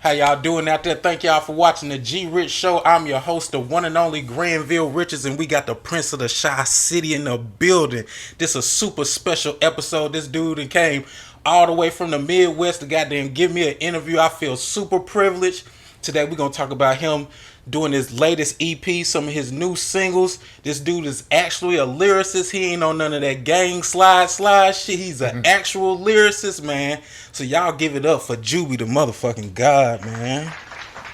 How y'all doing out there? Thank y'all for watching the G Rich Show. I'm your host, the one and only Granville Richards, and we got the Prince of the Shy City in the building. This is a super special episode. This dude that came all the way from the Midwest to goddamn give me an interview. I feel super privileged. Today we're going to talk about him doing his latest EP, some of his new singles. This dude is actually a lyricist. He ain't on none of that gang slide shit. He's an actual lyricist, man. So y'all give it up for Juby DaGod, man.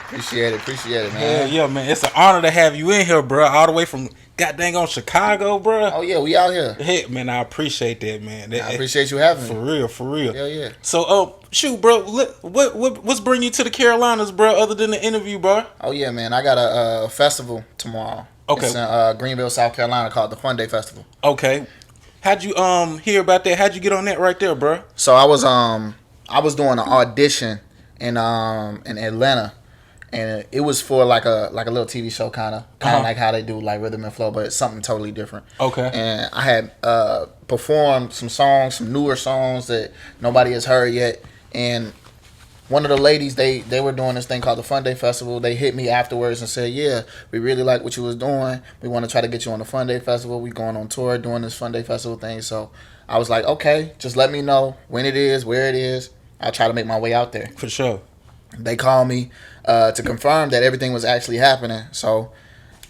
Appreciate it, man. Yeah, man. It's an honor to have you in here, bro. All the way from goddamn on Chicago, bro. Oh yeah, we out here. Hey, man, I appreciate that, man. I appreciate you having me. For real. Yeah. So, shoot, bro. What's bringing you to the Carolinas, bro? Other than the interview, bro? Oh yeah, man. I got a festival tomorrow. Okay. It's in Greenville, South Carolina, called the Fun Day Festival. Okay. How'd you hear about that? How'd you get on that right there, bro? So I was doing an audition in Atlanta. And it was for like a little TV show kind of like how they do like Rhythm and Flow, but it's something totally different. Okay. And I had performed some newer songs that nobody has heard yet. And one of the ladies, they were doing this thing called the Fun Day Festival. They hit me afterwards and said, "Yeah, we really like what you was doing. We want to try to get you on the Fun Day Festival. We going on tour doing this Fun Day Festival thing." So I was like, "Okay, just let me know when it is, where it is. I'll try to make my way out there." For sure. They called me to confirm that everything was actually happening. So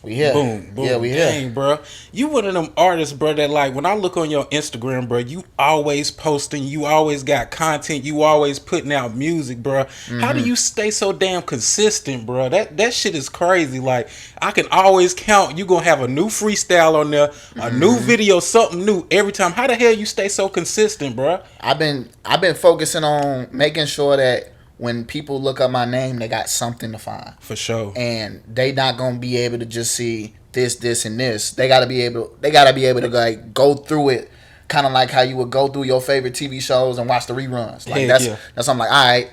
we here. Boom. Yeah, we here. Dang, bro. You one of them artists, bro, that like when I look on your Instagram, bro, you always posting, you always got content, you always putting out music, bro. How do you stay so damn consistent, bro? That shit is crazy. Like I can always count you gonna have a new freestyle on there, a new video, something new every time. How the hell you stay so consistent, bro? I've been focusing on making sure that when people look up my name, they got something to find. For sure. And they not gonna be able to just see this, and this. They gotta be able to like go through it, kind of like how you would go through your favorite TV shows and watch the reruns. Like that's I'm like, all right.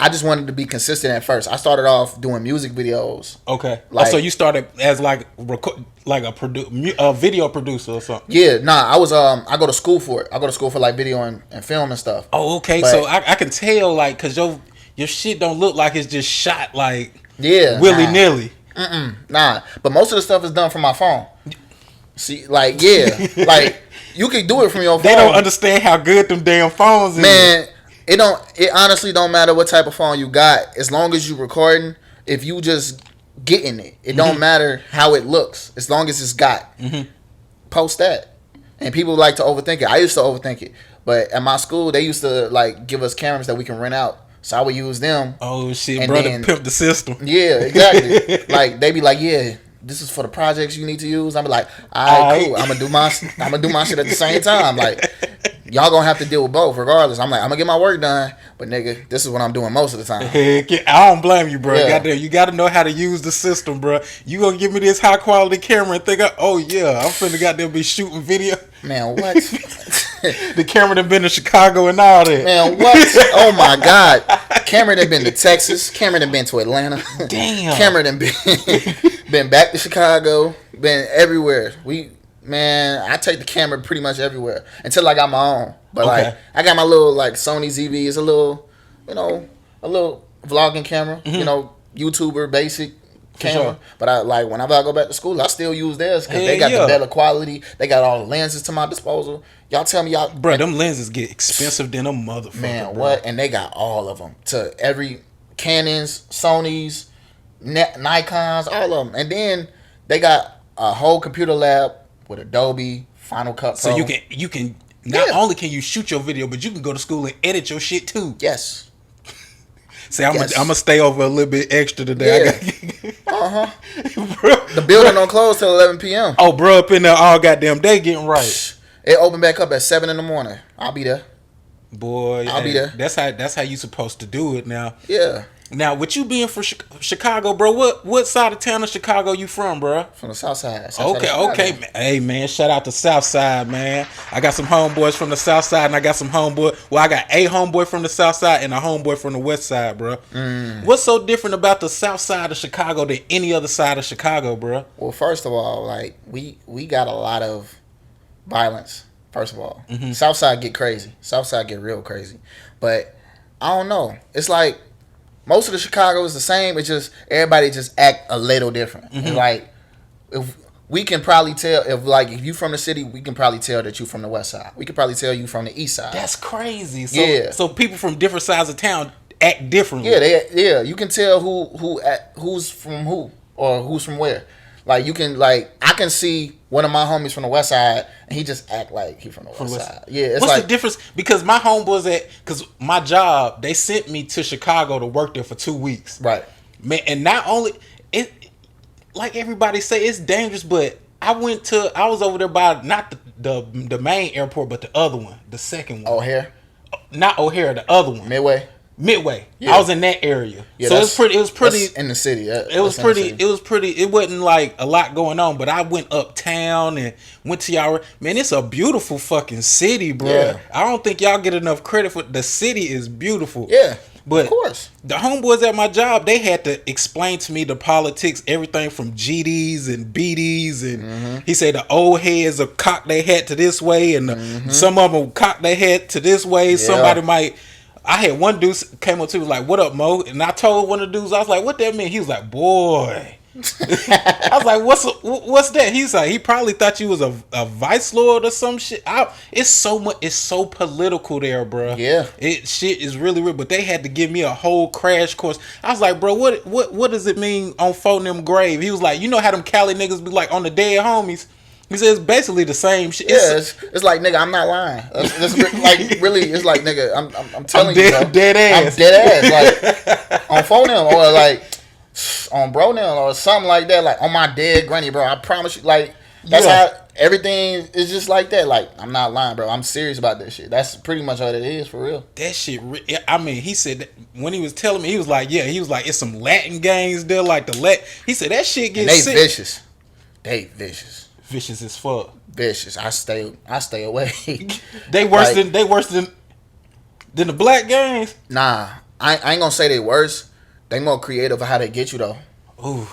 I just wanted to be consistent at first. I started off doing music videos. Okay. So you started as like a video producer or something. Yeah, I was I go to school for it. I go to school for like video and film and stuff. Oh, okay. But, so I can tell like cause your shit don't look like it's just shot like willy-nilly. Nah. But most of the stuff is done from my phone. See, like like you can do it from your phone. They don't understand how good them damn phones is. Man, it honestly don't matter what type of phone you got, as long as you recording. If you just getting it don't matter how it looks, as long as it's got. Post that. And people like to overthink it. I used to overthink it, but at my school they used to like give us cameras that we can rent out, so I would use them. Oh shit, brother, pimp the system. Yeah, exactly. Like they be like, yeah, this is for the projects you need to use. I'm like, all right, cool. I'm gonna do my shit at the same time. Like, y'all gonna have to deal with both regardless. I'm like, I'm gonna get my work done, but nigga, this is what I'm doing most of the time. I don't blame you, bro. Yeah. Goddamn, you gotta know how to use the system, bro. You gonna give me this high quality camera and think, oh yeah, I'm finna goddamn be shooting video. Man, what? The camera done been to Chicago and all that. Man, what? Oh my God. Camera done been to Texas. Camera done been to Atlanta. Damn. Camera done been back to Chicago. Been everywhere. I take the camera pretty much everywhere until I got my own. But like, I got my little like Sony ZV. It's a little, a little vlogging camera. YouTuber basic camera. Sure. But I like whenever I go back to school, I still use theirs because they got the better quality. They got all the lenses to my disposal. Y'all tell me bro, them lenses get expensive than a motherfucker. Man, bro. what? And they got all of them to every Canons, Sonys, Nikons, all of them. And then they got a whole computer lab with Adobe, Final Cut Pro. So you can not only can you shoot your video, but you can go to school and edit your shit too. Yes. See, I'm gonna stay over a little bit extra today. Yeah. The building don't close till 11 p.m. Oh, bro, up in there all goddamn day getting right. It open back up at 7 in the morning. I'll be there. Boy, I'll be there. That's how you supposed to do it now. Yeah. Now, with you being from Chicago, bro, what side of town of Chicago you from, bro? From the south side. Okay. Hey, man, shout out to South Side, man. I got some homeboys from the South Side, and I got some I got a homeboy from the South Side and a homeboy from the West Side, bro. What's so different about the South Side of Chicago than any other side of Chicago, bro? Well, first of all, like, we got a lot of violence, first of all. South Side get crazy. South Side get real crazy. But, I don't know. It's like, most of the Chicago is the same. It's just everybody just act a little different. And like if we can probably tell if you from the city, we can probably tell that you from the west side. We can probably tell you from the east side. That's crazy. So, so people from different sides of town act differently. Yeah, you can tell who's from who or who's from where. Like you can I can see one of my homies from the west side and he just act like he from the west side. Yeah, it's what's the difference? Because my homeboys because my job, they sent me to Chicago to work there for 2 weeks. Right. Man, and not only it, like everybody say, it's dangerous, but I was over there by not the main airport, but the other one, the second one. O'Hare? Not O'Hare, the other one. Midway. Yeah. I was in that area. Yeah, so it was pretty in the city. It was pretty. It wasn't like a lot going on, but I went uptown and went to y'all. Man, it's a beautiful fucking city, bro. Yeah. I don't think y'all get enough credit for the city is beautiful. Yeah. But of course, the homeboys at my job, they had to explain to me the politics, everything from GDs and BDs, and he said the old heads will cock their hat to this way, and some of them will cock their hat to this way. Yeah. Somebody might. I had one dude came up to me like, "What up, Mo?" And I told one of the dudes, I was like, "What that mean?" He was like, "Boy." I was like, what's that? He's like, he probably thought you was a vice lord or some shit. It's so political there, bro. Yeah, shit is really real. But they had to give me a whole crash course. I was like, bro, what does it mean on Phonem grave? He was like, you know how them Cali niggas be like on the dead homies. He says it's basically the same shit. Yeah, it's like, nigga, I'm not lying. It's like really, it's like, nigga, I'm telling you, bro. Dead ass. I'm dead ass. Like on Phonem or like on Bronell or something like that. Like on my dead granny, bro. I promise you, like that's how everything is just like that. Like I'm not lying, bro. I'm serious about that shit. That's pretty much what it is for real. That shit. I mean, he said that when he was telling me, he was like, it's some Latin gangs there, like He said that shit gets and sick. Vicious. They vicious. Vicious as fuck. Vicious. I stay away. They worse than the black gangs. Nah, I ain't gonna say they worse. They more creative of how they get you though. Ooh.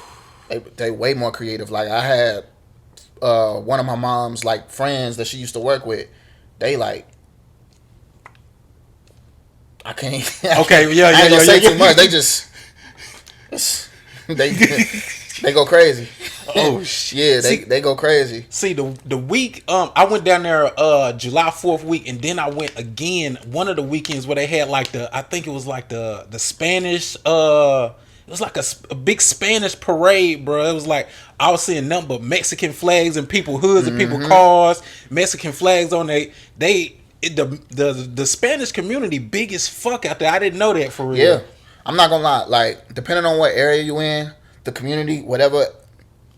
They way more creative. Like I had one of my mom's like friends that she used to work with. They like I can't. Okay, yeah. I ain't gonna say too much. They just they go crazy. Oh shit! Yeah, they go crazy. See the week I went down there July 4th week, and then I went again one of the weekends where they had like I think it was like the Spanish it was like a big Spanish parade, bro. It was like I was seeing nothing but Mexican flags and people hoods and people cars, Mexican flags on the Spanish community big as fuck out there. I didn't know that for real. Yeah, I'm not gonna lie. Like depending on what area you in, the community, whatever.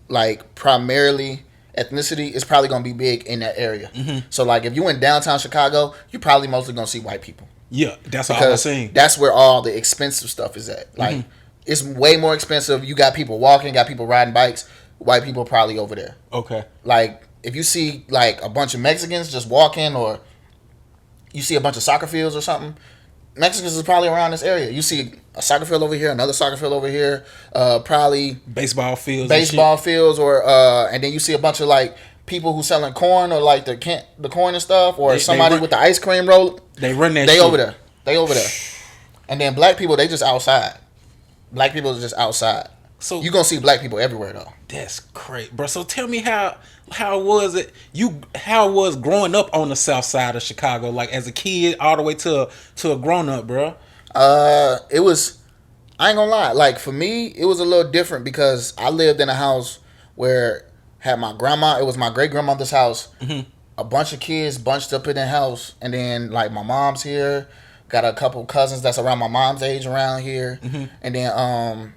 Like primarily ethnicity is probably gonna be big in that area. So like if you in downtown Chicago, you probably mostly gonna see white people. Yeah, that's all I'm saying. That's where all the expensive stuff is at. Like it's way more expensive. You got people walking, got people riding bikes. White people probably over there. Okay. Like if you see like a bunch of Mexicans just walking, or you see a bunch of soccer fields or something, Mexicans is probably around this area. You see a soccer field over here, another soccer field over here, probably baseball fields, or and then you see a bunch of like people who selling corn or like the corn and stuff, or somebody with the ice cream roll. They run that. They over there, and then black people, they just outside. Black people are just outside. So you gonna see black people everywhere though. That's great, bro. So tell me how was it growing up on the south side of Chicago, like as a kid all the way to a grown up, bro? It was, I ain't gonna lie, like for me it was a little different because I lived in a house where had my grandma. It was my great grandmother's house. A bunch of kids bunched up in the house, and then like my mom's here, got a couple cousins that's around my mom's age around here, and then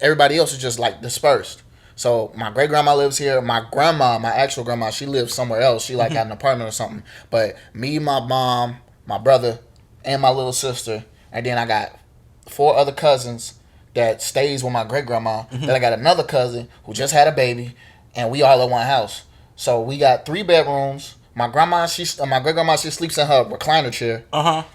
everybody else is just like dispersed. So my great grandma lives here. My grandma, my actual grandma, she lives somewhere else. She like had an apartment or something. But me, my mom, my brother, and my little sister, and then I got 4 other cousins that stays with my great grandma. Then I got another cousin who just had a baby, and we all in one house. So we got 3 bedrooms. My grandma, my great grandma, she sleeps in her recliner chair. All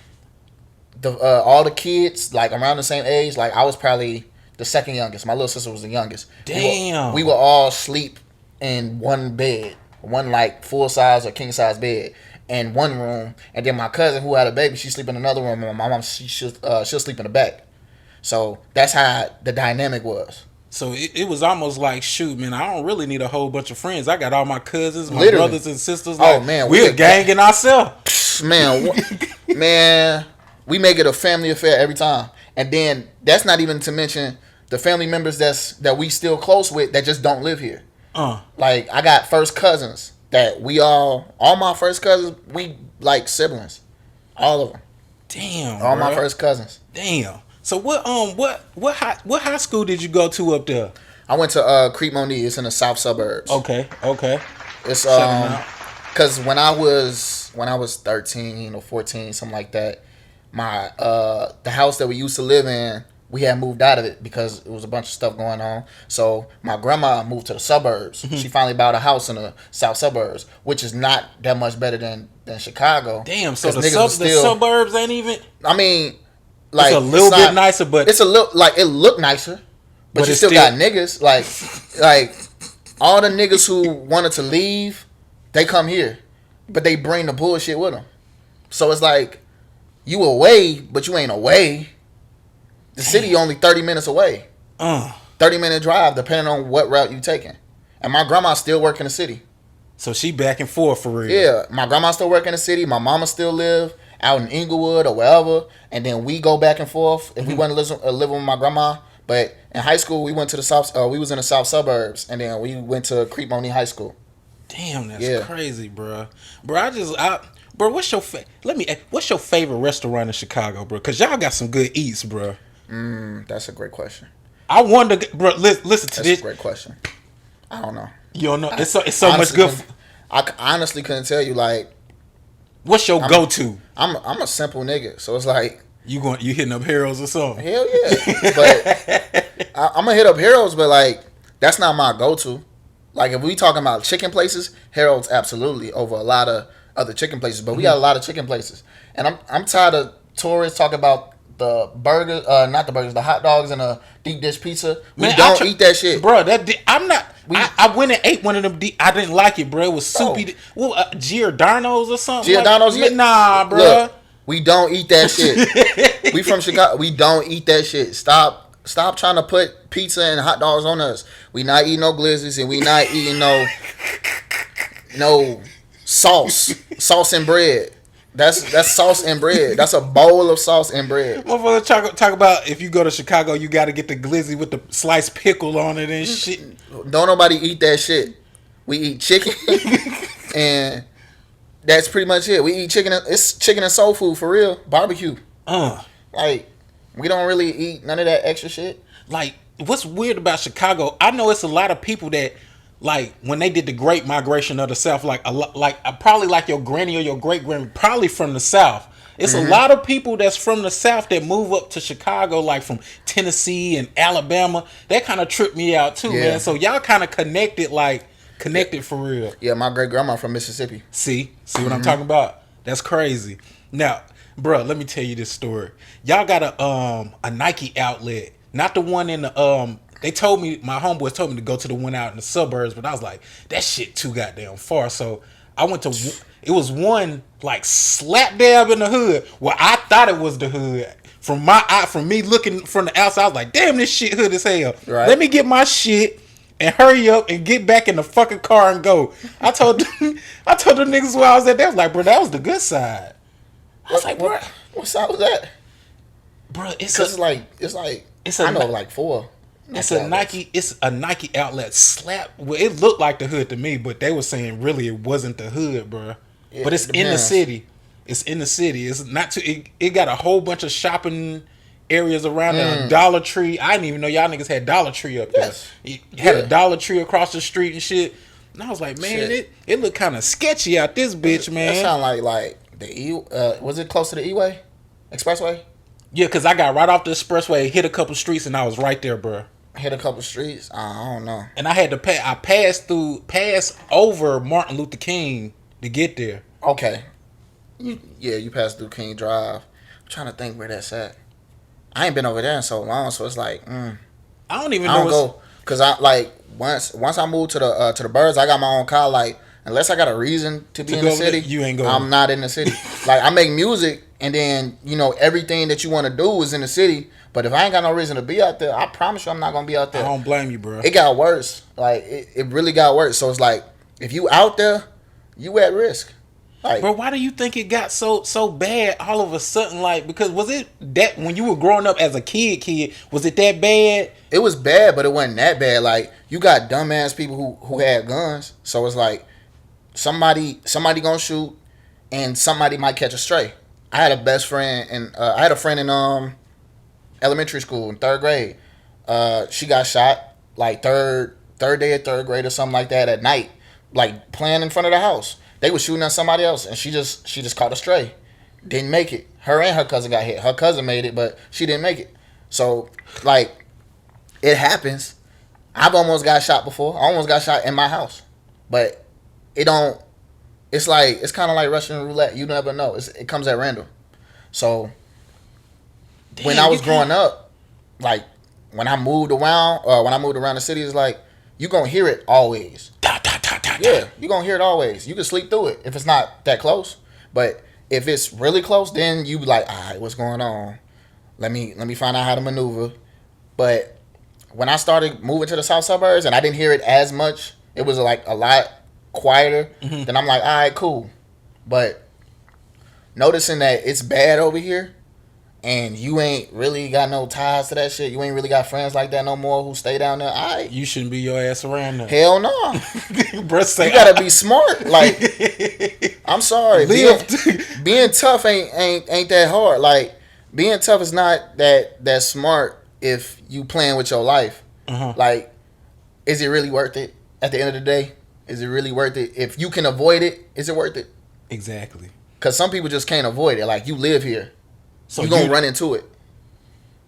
the kids like around the same age. Like I was probably the second youngest. My little sister was the youngest. Damn. We would all sleep in one bed, one like full size or king size bed in one room, and then my cousin who had a baby, she sleep in another room. And my mom, she'll sleep in the back. So that's how the dynamic was. So it was almost like, shoot, man, I don't really need a whole bunch of friends. I got all my cousins, my Literally. brothers and sisters. Like, Oh man, we're ganging ourselves. Man, we make it a family affair every time. And then that's not even to mention the family members that we still close with that just don't live here. Like I got first cousins that all my first cousins, we like siblings, all of them. Damn, all my first cousins. Damn. So what high school did you go to up there? I went to Crete Monique. It's in the south suburbs. Okay. It's because when I was 13 or 14, something like that, my the house that we used to live in, we had moved out of it because it was a bunch of stuff going on. So my grandma moved to the suburbs. She finally bought a house in the south suburbs, which is not that much better than Chicago. Damn, so the suburbs ain't even. I mean, like it's a little bit nicer, but it's a little like it looked nicer, but you still got niggas like all the niggas who wanted to leave, they come here, but they bring the bullshit with them. So it's like you away, but you ain't away. The city only 30 minutes away. 30-minute drive, depending on what route you taking. And my grandma still work in the city. So she back and forth for real. Yeah, my grandma still work in the city. My mama still live out in Inglewood or wherever. And then we go back and forth if we want to live with my grandma. But in high school, we went to the south. We was in the south suburbs, and then we went to Crete Monique High School. Damn, that's crazy, bro. Bro, bro, what's your favorite restaurant in Chicago, bro? Cause y'all got some good eats, bro. That's a great question. I wonder, bro. Listen to this. That's a great question. I don't know. You don't know. It's so much good. I honestly couldn't tell you. Like, what's your go-to? I'm a simple nigga, so it's like you hitting up Heroes or something. Hell yeah, but I'm gonna hit up Heroes, but like that's not my go-to. Like if we talking about chicken places, Harold's absolutely over a lot of other chicken places. But we got a lot of chicken places, and I'm tired of tourists talking about the burgers, not the burgers, the hot dogs and a deep dish pizza. We don't eat that shit, bro. I'm not. I went and ate one of them. I didn't like it, bro. It was soupy. Giordano's or something. Giordano's, like, nah, bro. Look, we don't eat that shit. We from Chicago. We don't eat that shit. Stop trying to put pizza and hot dogs on us. We not eating no glizzies and we not eating no sauce and bread. That's sauce and bread. That's a bowl of sauce and bread. Motherfucker, talk about if you go to Chicago, you got to get the glizzy with the sliced pickle on it and shit. Don't nobody eat that shit. We eat chicken, and that's pretty much it. We eat chicken. It's chicken and soul food for real. Barbecue. Like we don't really eat none of that extra shit. Like what's weird about Chicago? I know it's a lot of people that. Like when they did the Great Migration of the South, probably like your granny or your great granny, probably from the South. It's a lot of people that's from the South that move up to Chicago, like from Tennessee and Alabama. That kind of tripped me out too, man. So y'all kind of connected for real. Yeah, my great grandma from Mississippi. See what I'm talking about? That's crazy. Now, bro, let me tell you this story. Y'all got a Nike outlet, not the one in the They told me, my homeboys told me to go to the one out in the suburbs, but I was like, that shit too goddamn far. So I went to, it was one like slap dab in the hood. Well, I thought it was the hood. From me looking from the outside, I was like, damn, this shit hood as hell. Right. Let me get my shit and hurry up and get back in the fucking car and go. I told the niggas where I was at, they was like, bro, that was the good side. I was like, bro. What side was that? Bro, it's like four. It's a Nike outlet slap. Well, it looked like the hood to me, but they were saying really it wasn't the hood, bro. Yeah, but it's in the city. It's in the city. It's not too. It got a whole bunch of shopping areas around there. Dollar Tree. I didn't even know y'all niggas had Dollar Tree up there. Yes. You had a Dollar Tree across the street and shit. And I was like, man, it looked kind of sketchy out this bitch, man. That sound like the was it close to the E-Way Expressway? Yeah, cause I got right off the expressway, hit a couple streets, and I was right there, bro. Hit a couple streets. I don't know. And I had to I passed over Martin Luther King to get there. Okay. You passed through King Drive. I'm trying to think where that's at. I ain't been over there in so long, so it's like, I don't even know. I don't go because I like once I moved to the Birds, I got my own car. Like unless I got a reason to be in the city, you ain't going. I'm not in the city. Like I make music, and then everything that you want to do is in the city. But if I ain't got no reason to be out there, I promise you I'm not gonna be out there. I don't blame you, bro. It got worse. Like it really got worse. So it's like if you out there, you at risk. Like, bro, why do you think it got so bad all of a sudden? Like, because was it that when you were growing up as a kid, was it that bad? It was bad, but it wasn't that bad. Like, you got dumbass people who had guns, so it's like somebody gonna shoot, and somebody might catch a stray. I had a best friend, and I had a friend in elementary school in 3rd grade. She got shot like third day of 3rd grade or something like that at night, like playing in front of the house. They were shooting at somebody else, and she just caught a stray. Didn't make it. Her and her cousin got hit. Her cousin made it, but she didn't make it. So, like, it happens. I've almost got shot before. I almost got shot in my house. But it don't... It's like... It's kind of like Russian roulette. You never know. It comes at random. So, when I was growing up, like, when I moved around the city, it's like, you gonna hear it always. Yeah, you gonna hear it always. You can sleep through it if it's not that close. But if it's really close, then you be like, all right, what's going on? Let me find out how to maneuver. But when I started moving to the south suburbs and I didn't hear it as much, it was like a lot quieter. Mm-hmm. Then I'm like, all right, cool. But noticing that it's bad over here, and you ain't really got no ties to that shit. You ain't really got friends like that no more who stay down there. All right. You shouldn't be your ass around there. Hell no. Bruh, say, you gotta be smart. Like, I'm sorry. Being tough ain't that hard. Like, being tough is not that smart if you playing with your life. Uh-huh. Like, is it really worth it at the end of the day? Is it really worth it? If you can avoid it, is it worth it? Exactly. Because some people just can't avoid it. Like, you live here. So you're going to run into it.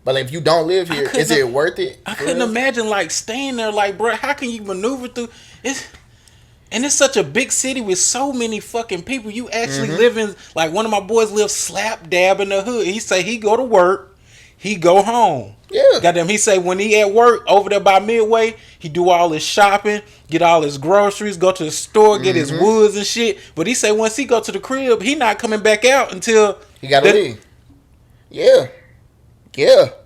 But if you don't live here, is it worth it? I couldn't imagine, like, staying there. Like, bro, how can you maneuver through? And it's such a big city with so many fucking people. You actually live in, like, one of my boys lives slap dab in the hood. He say he go to work, he go home. Yeah. Goddamn, he say when he at work over there by Midway, he do all his shopping, get all his groceries, go to the store, get his woods and shit. But he say once he go to the crib, he not coming back out until he got to leave. Yeah.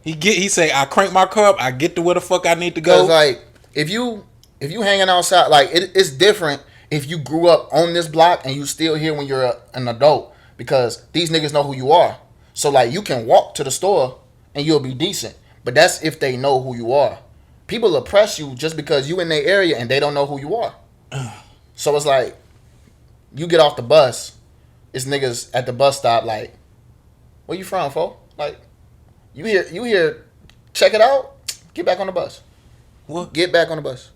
He say I crank my car up, I get to where the fuck I need to go. Cause like if you hanging outside, like it's different if you grew up on this block and you still here when you're an adult, because these niggas know who you are. So like you can walk to the store and you'll be decent, but that's if they know who you are. People oppress you just because you in their area and they don't know who you are. So it's like you get off the bus, it's niggas at the bus stop like, where you from, fo? Like, you here, check it out, get back on the bus. What? Get back on the bus.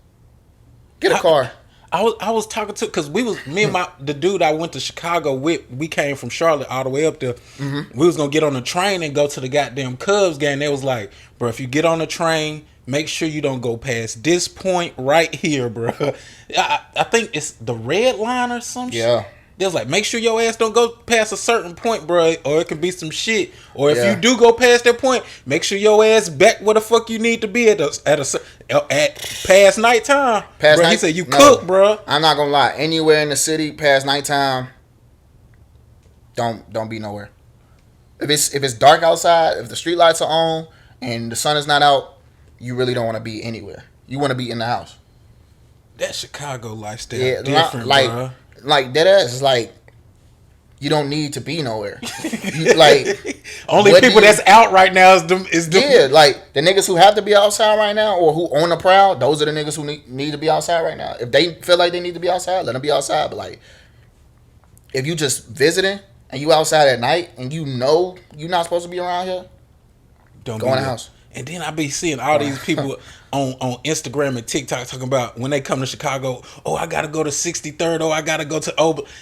Get a car. I was talking to, because we was, me and the dude I went to Chicago with, we came from Charlotte all the way up there. Mm-hmm. We was going to get on the train and go to the goddamn Cubs game. They was like, bro, if you get on the train, make sure you don't go past this point right here, bro. I think it's the red line or some shit. They was like, make sure your ass don't go past a certain point, bro, or it could be some shit. Or if you do go past that point, make sure your ass back where the fuck you need to be at past nighttime. He said you cook, bro. I'm not gonna lie. Anywhere in the city past nighttime, don't be nowhere. If it's dark outside, if the street lights are on and the sun is not out, you really don't want to be anywhere. You want to be in the house. That Chicago lifestyle different, bro. Like that ass is like you don't need to be nowhere. Like only people that's out right now is them. Yeah, like the niggas who have to be outside right now or who on the prowl. Those are the niggas who need to be outside right now. If they feel like they need to be outside, let them be outside. But like, if you just visiting and you outside at night and you know you're not supposed to be around here, don't go in the house. And then I be seeing all these people on Instagram and TikTok talking about when they come to Chicago, oh, I gotta go to 63rd, oh, I gotta go to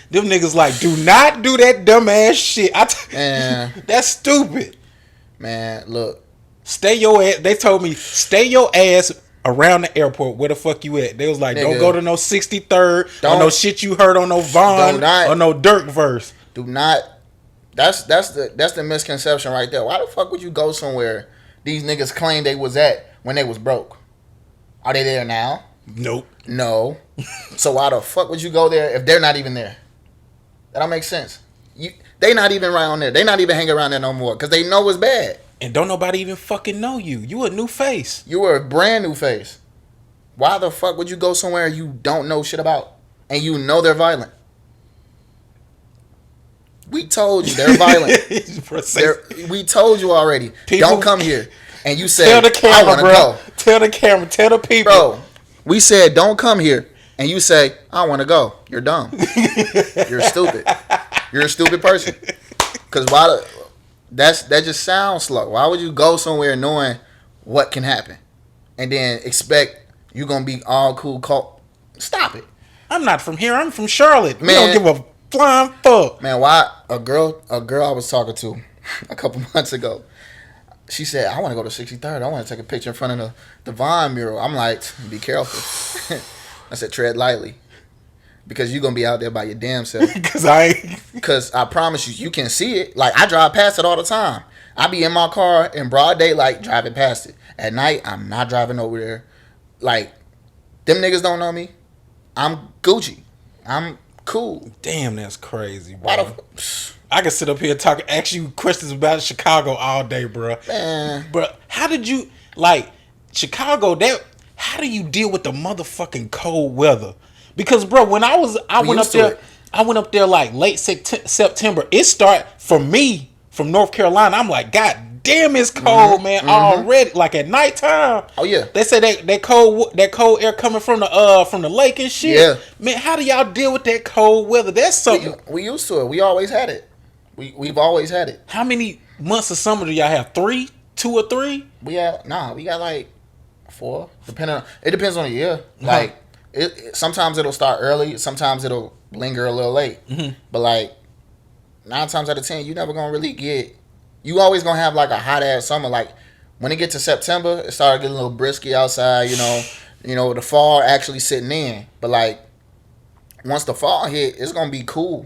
them niggas like, do not do that dumb ass shit. That's stupid. Man, look. Stay your ass. They told me, stay your ass around the airport. Where the fuck you at? They was like, don't go to no 63rd or no shit you heard on no Vaughn or no Dirk verse. Do not. That's the misconception right there. Why the fuck would you go somewhere these niggas claim they was at when they was broke? Are they there now? Nope. No. So why the fuck would you go there if they're not even there? That don't make sense. They not even around there. They not even hanging around there no more because they know it's bad. And don't nobody even fucking know you. You a new face. You were a brand new face. Why the fuck would you go somewhere you don't know shit about? And you know they're violent. We told you they're violent. We told you already. People, don't come here. And you said, tell the camera, I want to go. Tell the camera. Tell the people. Bro, we said, don't come here. And you say, I want to go. You're dumb. You're stupid. You're a stupid person. Because that just sounds slow. Why would you go somewhere knowing what can happen? And then expect you're going to be all cool. Stop it. I'm not from here. I'm from Charlotte. Man, we don't give a flying fuck. Man, why a girl I was talking to a couple months ago, she said, I want to go to 63rd. I want to take a picture in front of the Vine mural. I'm like, be careful. I said, tread lightly. Because you're going to be out there by your damn self. Because I promise you can see it. Like, I drive past it all the time. I be in my car in broad daylight driving past it. At night, I'm not driving over there. Like, them niggas don't know me. I'm Gucci. I'm cool. Damn, that's crazy, bro. I can sit up here and ask you questions about Chicago all day, bro. Man. Bro, how did you, like, Chicago, how do you deal with the motherfucking cold weather? Because, bro, when I went up there like late September. It started, for me, from North Carolina, I'm like, God damn, it's cold, man, already. Like at nighttime. Oh yeah. They say that cold air coming from the lake and shit. Yeah. Man, how do y'all deal with that cold weather? That's something. We used to it. We always had it. We've always had it. How many months of summer do y'all have? 3? 2 or 3? We got like 4. It depends on the year. Like sometimes it'll start early. Sometimes it'll linger a little late. Mm-hmm. But like 9 times out of 10, you never gonna really get. You always gonna have like a hot ass summer. Like when it gets to September, it started getting a little brisky outside. You know the fall actually sitting in. But like once the fall hit, it's gonna be cool.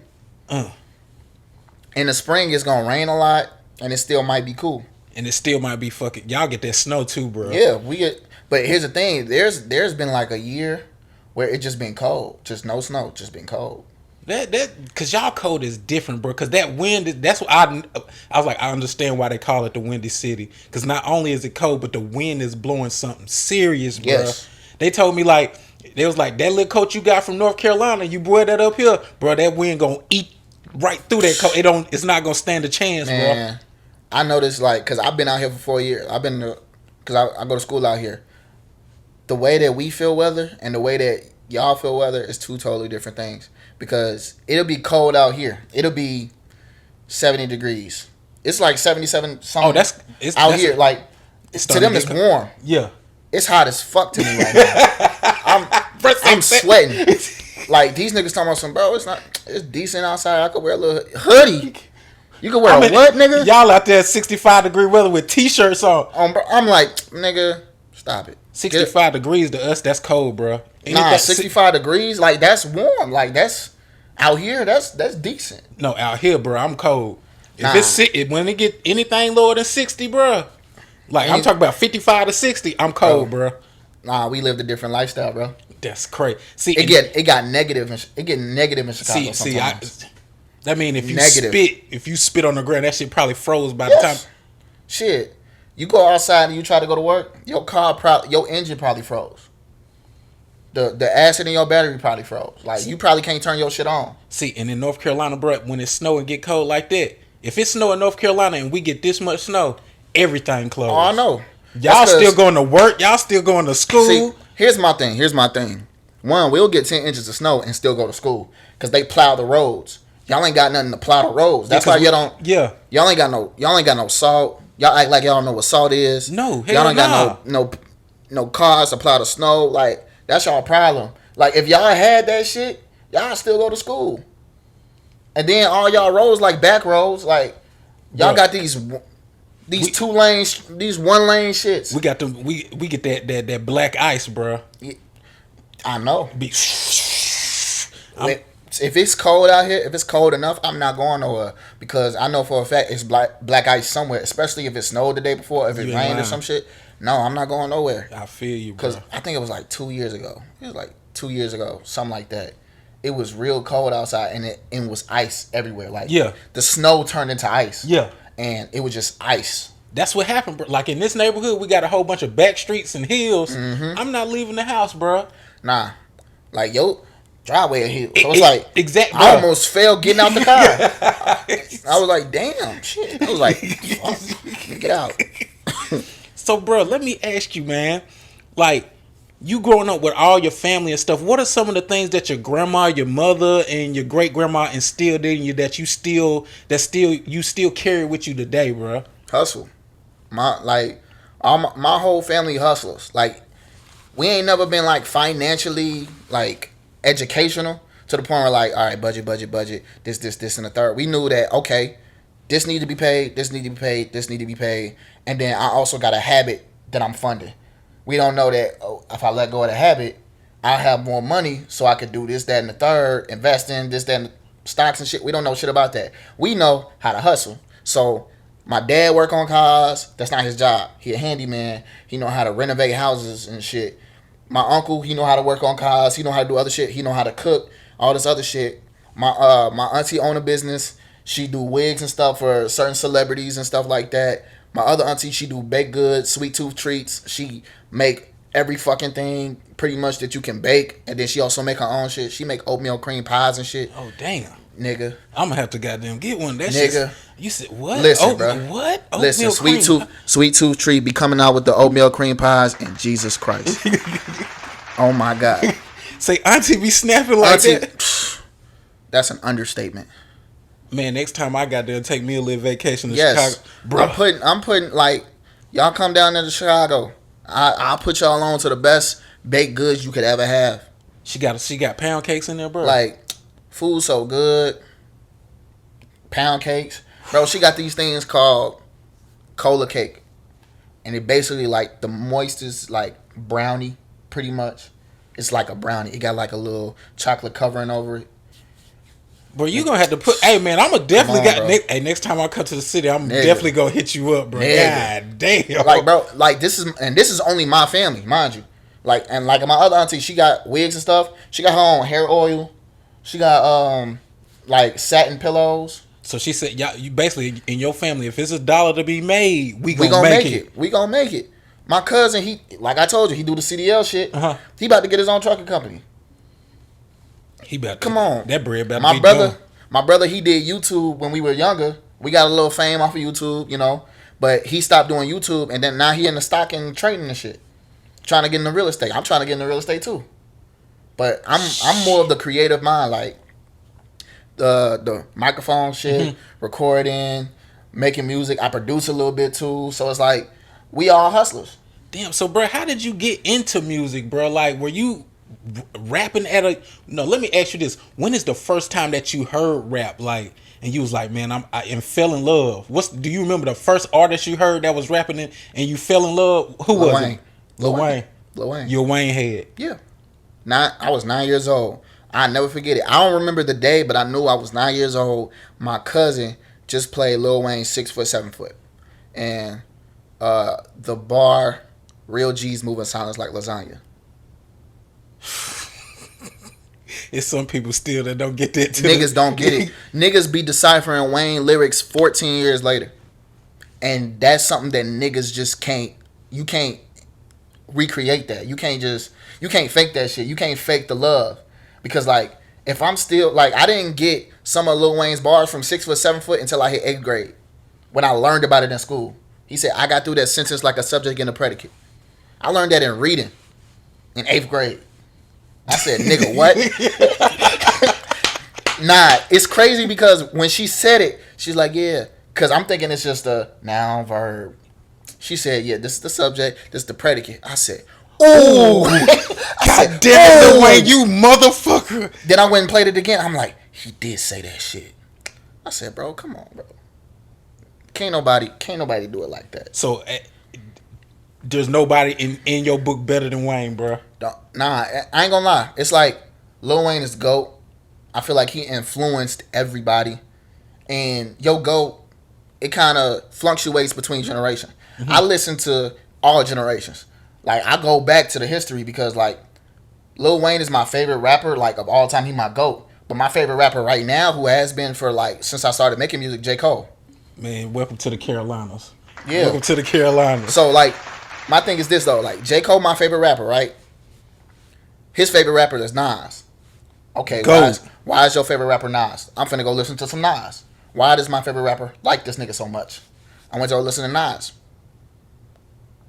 In the spring, it's gonna rain a lot, and it still might be cool. And it still might be fucking. Y'all get that snow too, bro. Yeah, we get. But here's the thing: there's been like a year where it just been cold, just no snow, just been cold. That because y'all cold is different, bro. Because that wind, that's what I was like. I understand why they call it the Windy City. Because not only is it cold, but the wind is blowing something serious, bro. Yes. They told me like they was like that little coat you got from North Carolina. You brought that up here, bro. That wind gonna eat right through that coat. It's not gonna stand a chance, man, bro. I noticed like because I've been out here for 4 years. I've been because I go to school out here. The way that we feel weather and the way that y'all feel weather is 2 totally different things. Because it'll be cold out here. It'll be 70 degrees. It's like 77 something. It's out here. Like to them, it's warm. Yeah, it's hot as fuck to me right now. I'm sweating. Like these niggas talking about some, bro. It's decent outside. I could wear a little hoodie. You could wear what, nigga? Y'all out there 65-degree weather with t-shirts on. Bro, I'm like, nigga, stop it. 65 degrees to us, that's cold, bro. Nah, 65 degrees, like that's warm. Like that's out here. That's decent. No, out here, bro, I'm cold. When it get anything lower than 60, bro, like I'm talking about 55 to 60, I'm cold, bro. Nah, we lived a different lifestyle, bro. That's crazy. See, it got negative. It get negative in Chicago. That mean if you spit on the ground, that shit probably froze by the time. Shit, you go outside and you try to go to work, your engine probably froze. The acid in your battery probably froze. Like you probably can't turn your shit on. See, and in North Carolina, bro, when it snow and get cold like that, if it snow in North Carolina and we get this much snow, everything closed. Oh, I know. Y'all still going to work. Y'all still going to school. See, here's my thing. One, we'll get 10 inches of snow and still go to school because they plow the roads. Y'all ain't got nothing to plow the roads. That's why y'all don't. Yeah. Y'all ain't got no salt. Y'all act like y'all don't know what salt is. No. Y'all ain't got no cars to plow the snow. Like that's y'all problem. Like if y'all had that shit, y'all still go to school. And then all y'all roads like back roads, like y'all got these 2 lanes, these 1 lane shits. We got them. We get that black ice, bro. I know. If it's cold out here, if it's cold enough, I'm not going nowhere because I know for a fact it's black ice somewhere. Especially if it snowed the day before, if it rained or some shit. No, I'm not going nowhere. I feel you, bro. Because I think it was like 2 years ago. It was like 2 years ago, something like that. It was real cold outside, and it was ice everywhere. Like the snow turned into ice. Yeah, and it was just ice. That's what happened, bro. Like in this neighborhood, we got a whole bunch of back streets and hills. Mm-hmm. I'm not leaving the house, bro. Nah, like yo, driveway a hill. So it's like exactly. I almost fell getting out the car. I was like, damn, shit. I was like, fuck, get out. So, bro, let me ask you, man. Like, you growing up with all your family and stuff, what are some of the things that your grandma, your mother, and your great grandma instilled in you that you still carry with you today, bro? Hustle. My whole family hustlers. Like, we ain't never been like financially like educational to the point where like, all right, budget, this, and the third. We knew that okay, this need to be paid, this need to be paid, this need to be paid, and then I also got a habit that I'm funding. We don't know that if I let go of the habit, I'll have more money so I could do this, that, and the third, invest in this, that, and the stocks and shit. We don't know shit about that. We know how to hustle. So my dad work on cars. That's not his job. He a handyman. He know how to renovate houses and shit. My uncle, he know how to work on cars. He know how to do other shit. He know how to cook, all this other shit. My auntie own a business. She do wigs and stuff for certain celebrities and stuff like that. My other auntie, she do baked goods, sweet tooth treats. She make every fucking thing pretty much that you can bake. And then she also make her own shit. She make oatmeal cream pies and shit. Oh, damn. Nigga. I'm gonna have to goddamn get one. That nigga. Shit. You said what? Listen, bro. What? Oatmeal Listen, cream. Sweet Tooth Treat be coming out with the oatmeal cream pies and Jesus Christ. Oh my God. Say auntie be snapping like that. That's an understatement. Man, next time I got there, take me a little vacation to Chicago. Bro. I'm putting like, y'all come down there to Chicago. I'll put y'all on to the best baked goods you could ever have. She got pound cakes in there, bro. Like, food so good. Pound cakes. Bro, she got these things called cola cake. And it basically like the moistest like brownie, pretty much. It's like a brownie. It got like a little chocolate covering over it. Bro, you gonna have to put. Hey man, I'm gonna definitely next time I come to the city, I'm definitely gonna hit you up, bro. God damn. Like, bro, like this is only my family, mind you. Like, and like my other auntie, she got wigs and stuff. She got her own hair oil. She got like satin pillows. So she said, y'all, you basically in your family, if it's $1 to be made, we gonna make it. We gonna make it. My cousin, he like I told you, he do the CDL shit. Uh-huh. He about to get his own trucking company. He about to, come on. That bread about my to be brother. done. My brother, he did YouTube when we were younger. We got a little fame off of YouTube, you know. But he stopped doing YouTube, and then now he in the stock and trading and shit. Trying to get into real estate. I'm trying to get into real estate too. But I'm more of the creative mind, like the microphone shit, recording, making music. I produce a little bit too. So it's like we all hustlers. Damn. So, bro, how did you get into music, bro? Like, were you rapping at a? No, let me ask you this: when is the first time that you heard rap? Like, and you was like, man, I fell in love. Do you remember the first artist you heard that was rapping and you fell in love? Who was it? Lil Wayne. Lil Wayne. Your Wayne head. Yeah. I was 9 years old. I never forget it. I don't remember the day, but I knew I was 9 years old. My cousin just played Lil Wayne 6 foot, 7 foot, and the bar, real G's moving silence like lasagna. It's some people still that don't get that. Niggas don't get it. Niggas be deciphering Wayne lyrics 14 years later, and that's something that niggas just can't. You can't recreate that. You can't fake that shit. You can't fake the love, because like if I'm still like I didn't get some of Lil Wayne's bars from 6 foot, 7 foot until I hit 8th grade when I learned about it in school. He said I got through that sentence like a subject and a predicate. I learned that in reading in 8th grade. I said, nigga, what? Nah, it's crazy because when she said it, she's like, yeah. Because I'm thinking it's just a noun, verb. She said, yeah, this is the subject, this is the predicate. I said, ooh. God damn it, Wayne, you motherfucker. Then I went and played it again. I'm like, he did say that shit. I said, bro, come on, bro. Can't nobody do it like that. So, there's nobody in your book better than Wayne, bro. Nah, I ain't gonna lie. It's like Lil Wayne is GOAT. I feel like he influenced everybody. And yo GOAT, it kind of fluctuates between generations. Mm-hmm. I listen to all generations. Like, I go back to the history because, like, Lil Wayne is my favorite rapper, like, of all time. He my GOAT. But my favorite rapper right now, who has been for, like, since I started making music, J. Cole. Man, welcome to the Carolinas. Yeah. Welcome to the Carolinas. So like, my thing is this though. Like J. Cole, my favorite rapper, right? His favorite rapper is Nas. Okay, why is your favorite rapper Nas? I'm finna go listen to some Nas. Why does my favorite rapper like this nigga so much? I went to go listen to Nas.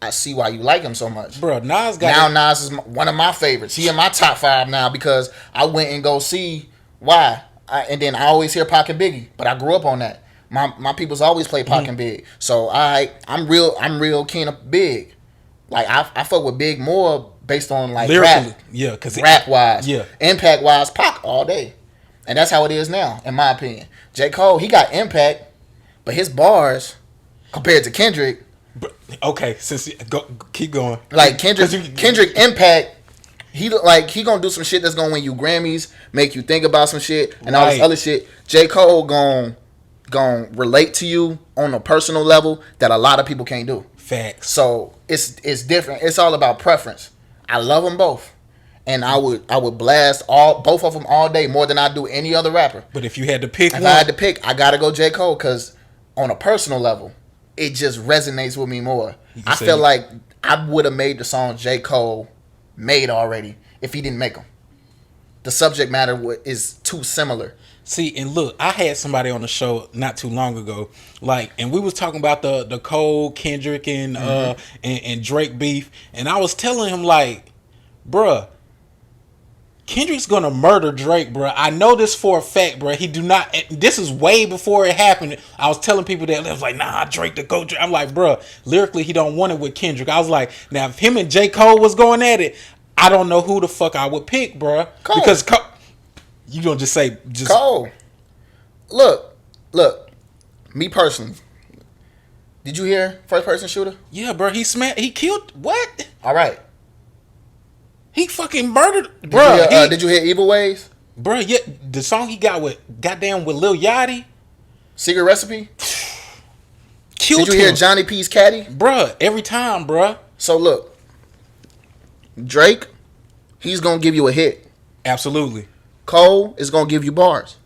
I see why you like him so much. Bro, Nas got... Now Nas is one of my favorites. He in my top 5 now because I went and go see why. And then I always hear Pac and Biggie, but I grew up on that. My people's always play Pac and Big. So I'm real keen of Big. Like I fuck with Big more based on like lyrically, rap. Yeah, because rap wise, yeah, impact wise, Pac all day. And that's how it is now, in my opinion. J. Cole, he got impact, but his bars compared to Kendrick. Okay, keep going. Like Kendrick impact, he gonna do some shit that's gonna win you Grammys, make you think about some shit, and all this other shit. J. Cole gonna relate to you on a personal level that a lot of people can't do. Facts. So it's different. It's all about preference. I love them both, and I would blast both of them all day more than I do any other rapper. But if you had to pick if I had to pick, I gotta go J. Cole because on a personal level, it just resonates with me more. I feel like I would have made the song J. Cole made already if he didn't make them. The subject matter is too similar. See, and look, I had somebody on the show not too long ago, and we was talking about the Cole, Kendrick, and and Drake beef, and I was telling him like, bruh, Kendrick's gonna murder Drake, bruh. I know this for a fact, bruh. He do not. This is way before it happened. I was telling people that, I was like, nah, Drake the GOAT. I'm like, bruh, lyrically he don't want it with Kendrick. I was like, now if him and J. Cole was going at it, I don't know who the fuck I would pick, bruh. Cole. Because you don't just say Cole. Look. Me personally, did you hear First Person Shooter? Yeah, bro. He killed what? All right. He fucking murdered, bro. Did you hear Evil Ways? Bro, yeah, the song he got with Lil Yachty, Secret Recipe. Killed him. Did you hear Johnny P's Caddy? Bro, every time, bro. So look, Drake, he's gonna give you a hit. Absolutely. Cole is gonna give you bars.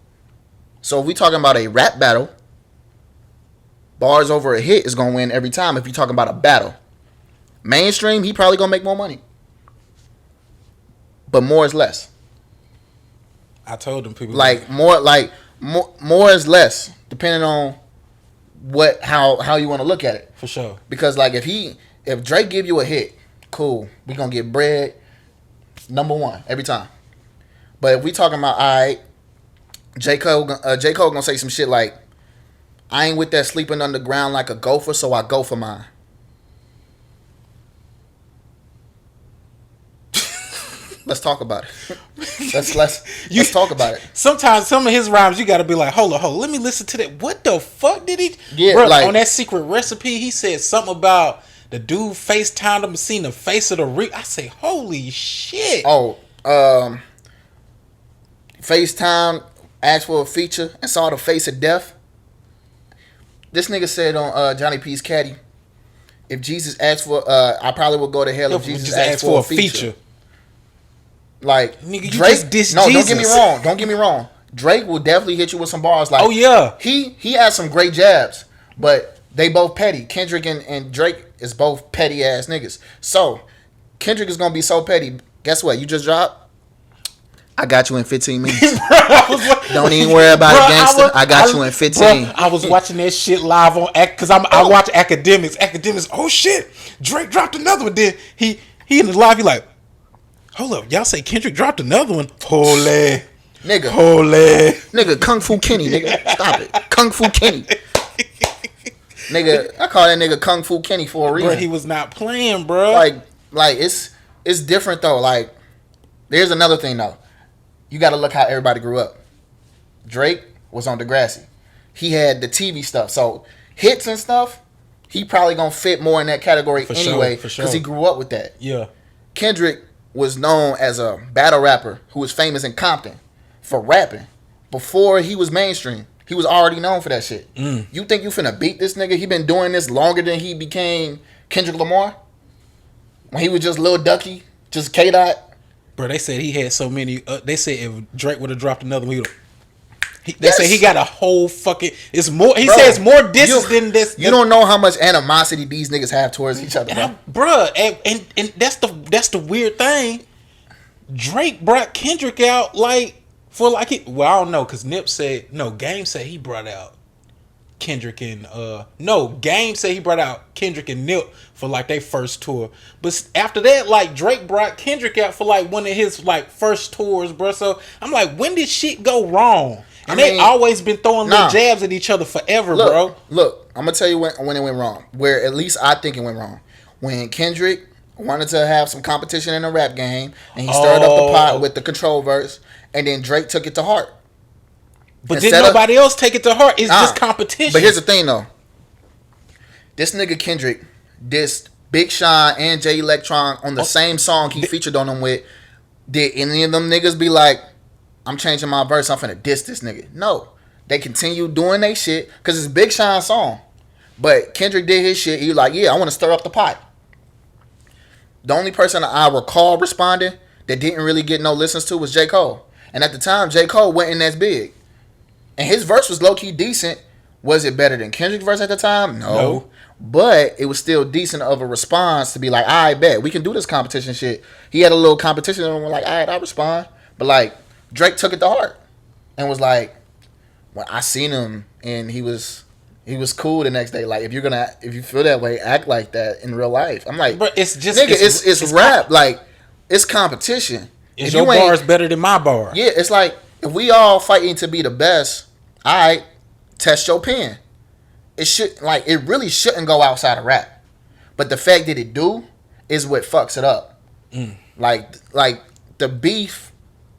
So if we talking about a rap battle, bars over a hit is gonna win every time. If you're talking about a battle, mainstream, he probably gonna make more money, but more is less. I told them people more is less, depending on how you want to look at it. For sure. Because like if Drake give you a hit, cool, we gonna get bread, number one every time. But if we talking about J. Cole gonna say some shit like, I ain't with that sleeping underground like a gopher, so I go for mine. Let's talk about it. Let's talk about it. Sometimes some of his rhymes you gotta be like, hold on, let me listen to that. What the fuck did he? Yeah, bro, on that Secret Recipe, he said something about the dude FaceTimed him and seen the face of the ring. I say, holy shit. FaceTime, asked for a feature and saw the face of death. This nigga said on Johnny P's Caddy, if Jesus asked for, I probably would go to hell if Jesus asked for a feature. Like, nigga, Drake, Jesus. Don't get me wrong. Drake will definitely hit you with some bars. Like, oh yeah, he has some great jabs, but they both petty. Kendrick and Drake is both petty ass niggas. So Kendrick is gonna be so petty. Guess what? You just dropped. I got you in 15 minutes. Don't even worry about it, gangster. I got you in 15. Bro, I was watching that shit live on because I watch Academics. Academics. Oh shit, Drake dropped another one. Then he in the live. He like, hold up, y'all say Kendrick dropped another one? Holy nigga, Kung Fu Kenny, nigga, stop it, Kung Fu Kenny, nigga. I call that nigga Kung Fu Kenny for a reason. Bro, he was not playing, bro. Like it's different though. Like, there's another thing though. You got to look how everybody grew up. Drake was on Degrassi. He had the TV stuff. So hits and stuff, he probably going to fit more in that category anyway. Because he grew up with that. Yeah. Kendrick was known as a battle rapper who was famous in Compton for rapping. Before he was mainstream, he was already known for that shit. You think you finna beat this nigga? He been doing this longer than he became Kendrick Lamar? When he was just Lil Ducky, just K-Dot? Bro, they said he had so many. They said if Drake would have dropped another one, They say he got a whole fucking. It's more. He says more disses than this. You don't know how much animosity these niggas have towards each other, bro. And that's the weird thing. Drake brought Kendrick out like for like it. Well, I don't know because Nip said no. Game said he brought out Kendrick and Game said he brought out Kendrick and Nip for like their first tour. But after that, like Drake brought Kendrick out for like one of his like first tours, bro. So I'm like, when did shit go wrong? And they always been throwing little jabs at each other forever, bro. Look, I'm gonna tell you when it went wrong. Where at least I think it went wrong. When Kendrick wanted to have some competition in the rap game, and he stirred up the pot with the control verse, and then Drake took it to heart. But didn't nobody else take it to heart? It's just competition. But here's the thing, though. This nigga Kendrick dissed Big Sean and Jay Electron on the same song he featured on them with. Did any of them niggas be like, I'm changing my verse, I'm finna diss this nigga? No. They continue doing they shit because it's Big Sean's song. But Kendrick did his shit. He was like, yeah, I want to stir up the pot. The only person I recall responding that didn't really get no listens to was J. Cole. And at the time, J. Cole wasn't as big. And his verse was low-key decent. Was it better than Kendrick's verse at the time? No. But it was still decent of a response to be like, I bet we can do this competition shit. He had a little competition and we're like, all right, I'll respond. But like, Drake took it to heart and was like, when I seen him and he was cool the next day. Like, if you feel that way, act like that in real life. I'm like, but it's just nigga, it's rap. Like, it's competition. Is your bars better than my bar? Yeah, it's like if we all fighting to be the best, all right, test your pen. It really shouldn't go outside of rap. But the fact that it do is what fucks it up. Like the beef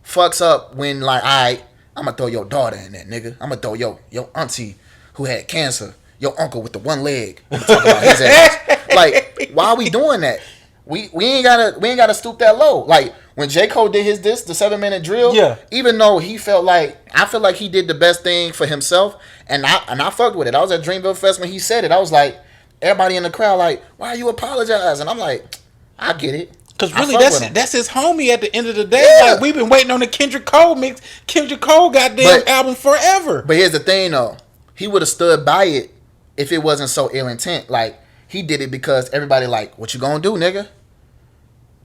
fucks up when like, all right, I'm gonna throw your daughter in there, nigga. I'm gonna throw your auntie who had cancer, your uncle with the one leg. I'm talk about his ass. Like, why are we doing that? We ain't gotta stoop that low. Like when J. Cole did the 7-minute drill, even though I feel like he did the best thing for himself, and I fucked with it. I was at Dreamville Fest when he said it. I was like, everybody in the crowd like, why are you apologizing? I'm like, I get it. Cause really, that's his homie. At the end of the day, like we've been waiting on the Kendrick Cole mix, Kendrick Cole goddamn album forever. But here's the thing, though, he would have stood by it if it wasn't so ill intent. Like he did it because everybody like, what you gonna do, nigga?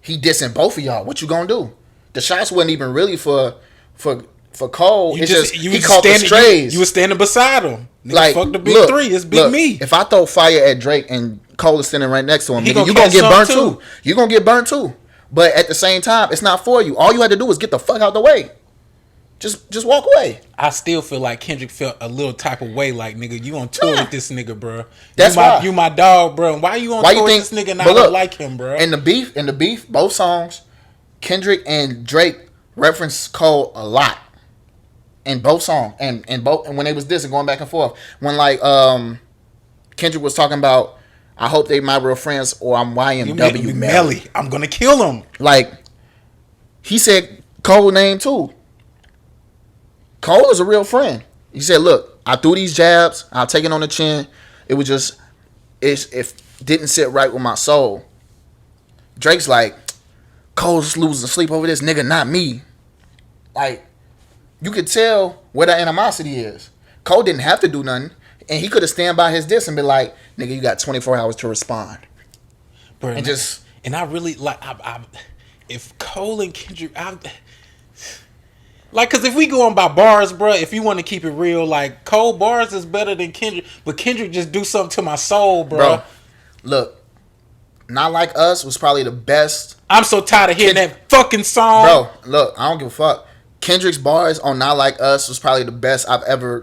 He dissing both of y'all. What you gonna do? The shots wasn't even really for Cole. It's just he caught the strays. You was standing beside him. Nigga, like, fuck the big three. It's big me. If I throw fire at Drake and Cole is standing right next to him, nigga, you gonna get burned too. You gonna get burned too. But at the same time, it's not for you. All you had to do was get the fuck out the way. Just walk away. I still feel like Kendrick felt a little type of way. Like, nigga, you on tour with this nigga, bro. That's you my dog, bro. Why you on tour with this nigga and I don't like him, bro? In the beef, both songs, Kendrick and Drake reference Cole a lot. In both songs. And when they was dissing, going back and forth. When like Kendrick was talking about, I hope they my real friends or I'm YMW Melly. I'm gonna kill him. Like, he said Cole name too. Cole is a real friend. He said, look, I threw these jabs, I'll take it on the chin. It was just, it didn't sit right with my soul. Drake's like, Cole's losing sleep over this, nigga, not me. Like, you could tell where the animosity is. Cole didn't have to do nothing, and he could have stand by his diss and be like, nigga, you got 24 hours to respond. Bro, and I really, like, if Cole and Kendrick, like, cause if we go on by bars, bro, if you want to keep it real, like Cole bars is better than Kendrick, but Kendrick just do something to my soul, bro. Look, Not Like Us was probably the best. I'm so tired of hearing that fucking song, bro. Look, I don't give a fuck. Kendrick's bars on Not Like Us was probably the best I've ever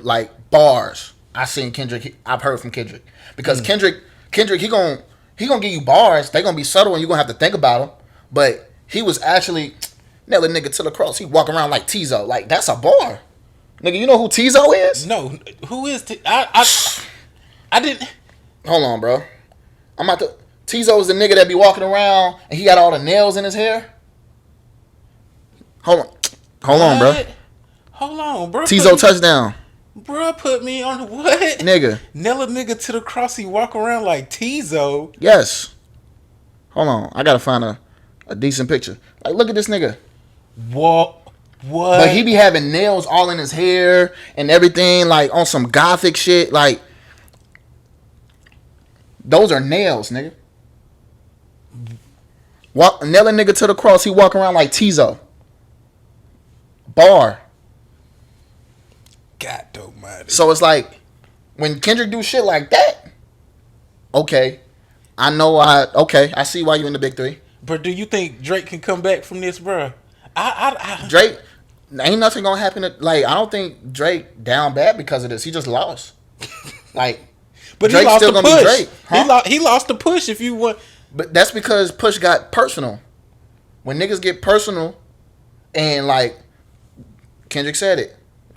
bars I seen Kendrick. I've heard from Kendrick because Kendrick, he gonna give you bars. They gonna be subtle and you gonna have to think about them. But he was actually. Nail a nigga to the cross. He walk around like Tizo. Like, that's a bar. Nigga, you know who Tizo is? No. Who is I didn't. Hold on, bro. I'm about to. Tizo is the nigga that be walking around and he got all the nails in his hair. Hold on, bro. Hold on, bro. Tizo touchdown. Bro, put me on what? Nigga. Nail a nigga to the cross. He walk around like Tizo. Yes. Hold on. I gotta find a decent picture. Like, look at this nigga. What? What? But he be having nails all in his hair and everything, like on some gothic shit. Like, those are nails, nigga. Nail a nigga to the cross, he walk around like Tizo. Bar. God almighty. So it's like, when Kendrick do shit like that, okay, I see why you in the big three. But do you think Drake can come back from this, bro? Drake, ain't nothing gonna happen. I don't think Drake down bad because of this. He just lost. Like, but Drake's he lost still the gonna push. be Drake. Huh? He lost the push. If you want, but that's because push got personal. When niggas get personal, and like Kendrick said it,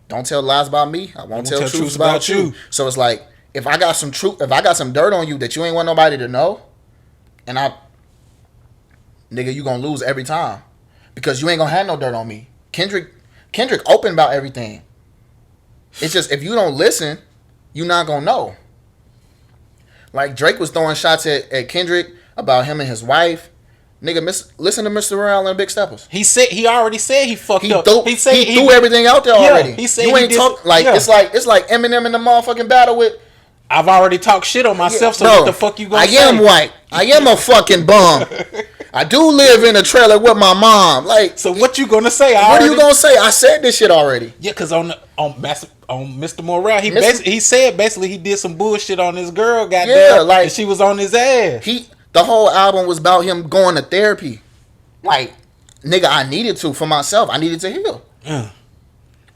don't tell lies about me. I won't tell truths about you. So it's like, if I got some dirt on you that you ain't want nobody to know, and nigga, you gonna lose every time. Because you ain't gonna have no dirt on me. Kendrick open about everything. It's just, if you don't listen, you not gonna know. Like, Drake was throwing shots at Kendrick about him and his wife. Nigga, listen to Mr. Royale and Big Steppers. He already said he fucked up. He threw everything out there already. He said you ain't talk like it's like Eminem in the motherfucking battle with. I've already talked shit on myself, so bro, what the fuck you gonna say? I am white. I am a fucking bum. I do live in a trailer with my mom. Like, so what you gonna say? What are you gonna say? I said this shit already. Yeah, cause on Mr. Morale, he said basically he did some bullshit on this girl. Goddamn, and she was on his ass. The whole album was about him going to therapy. Like, nigga, I needed to for myself. I needed to heal.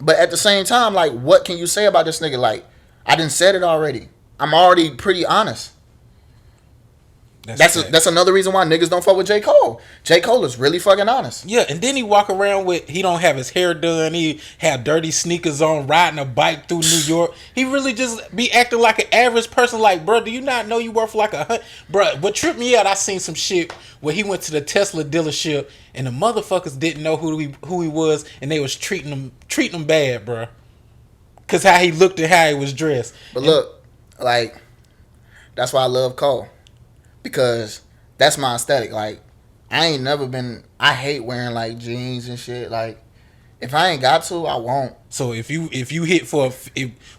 But at the same time, like, what can you say about this nigga? Like, I done said it already. I'm already pretty honest. That's another reason why niggas don't fuck with J. Cole. J. Cole is really fucking honest. Yeah, and then he walk around he don't have his hair done. He have dirty sneakers on, riding a bike through New York. He really just be acting like an average person. Like, bro, do you not know you worth like bro? What tripped me out, I seen some shit where he went to the Tesla dealership and the motherfuckers didn't know who he was, and they was treating him bad, bro. Cause how he looked and how he was dressed. But look, like, that's why I love Cole. Because that's my aesthetic. Like, I hate wearing like jeans and shit. Like, if I ain't got to, I won't. So if you hit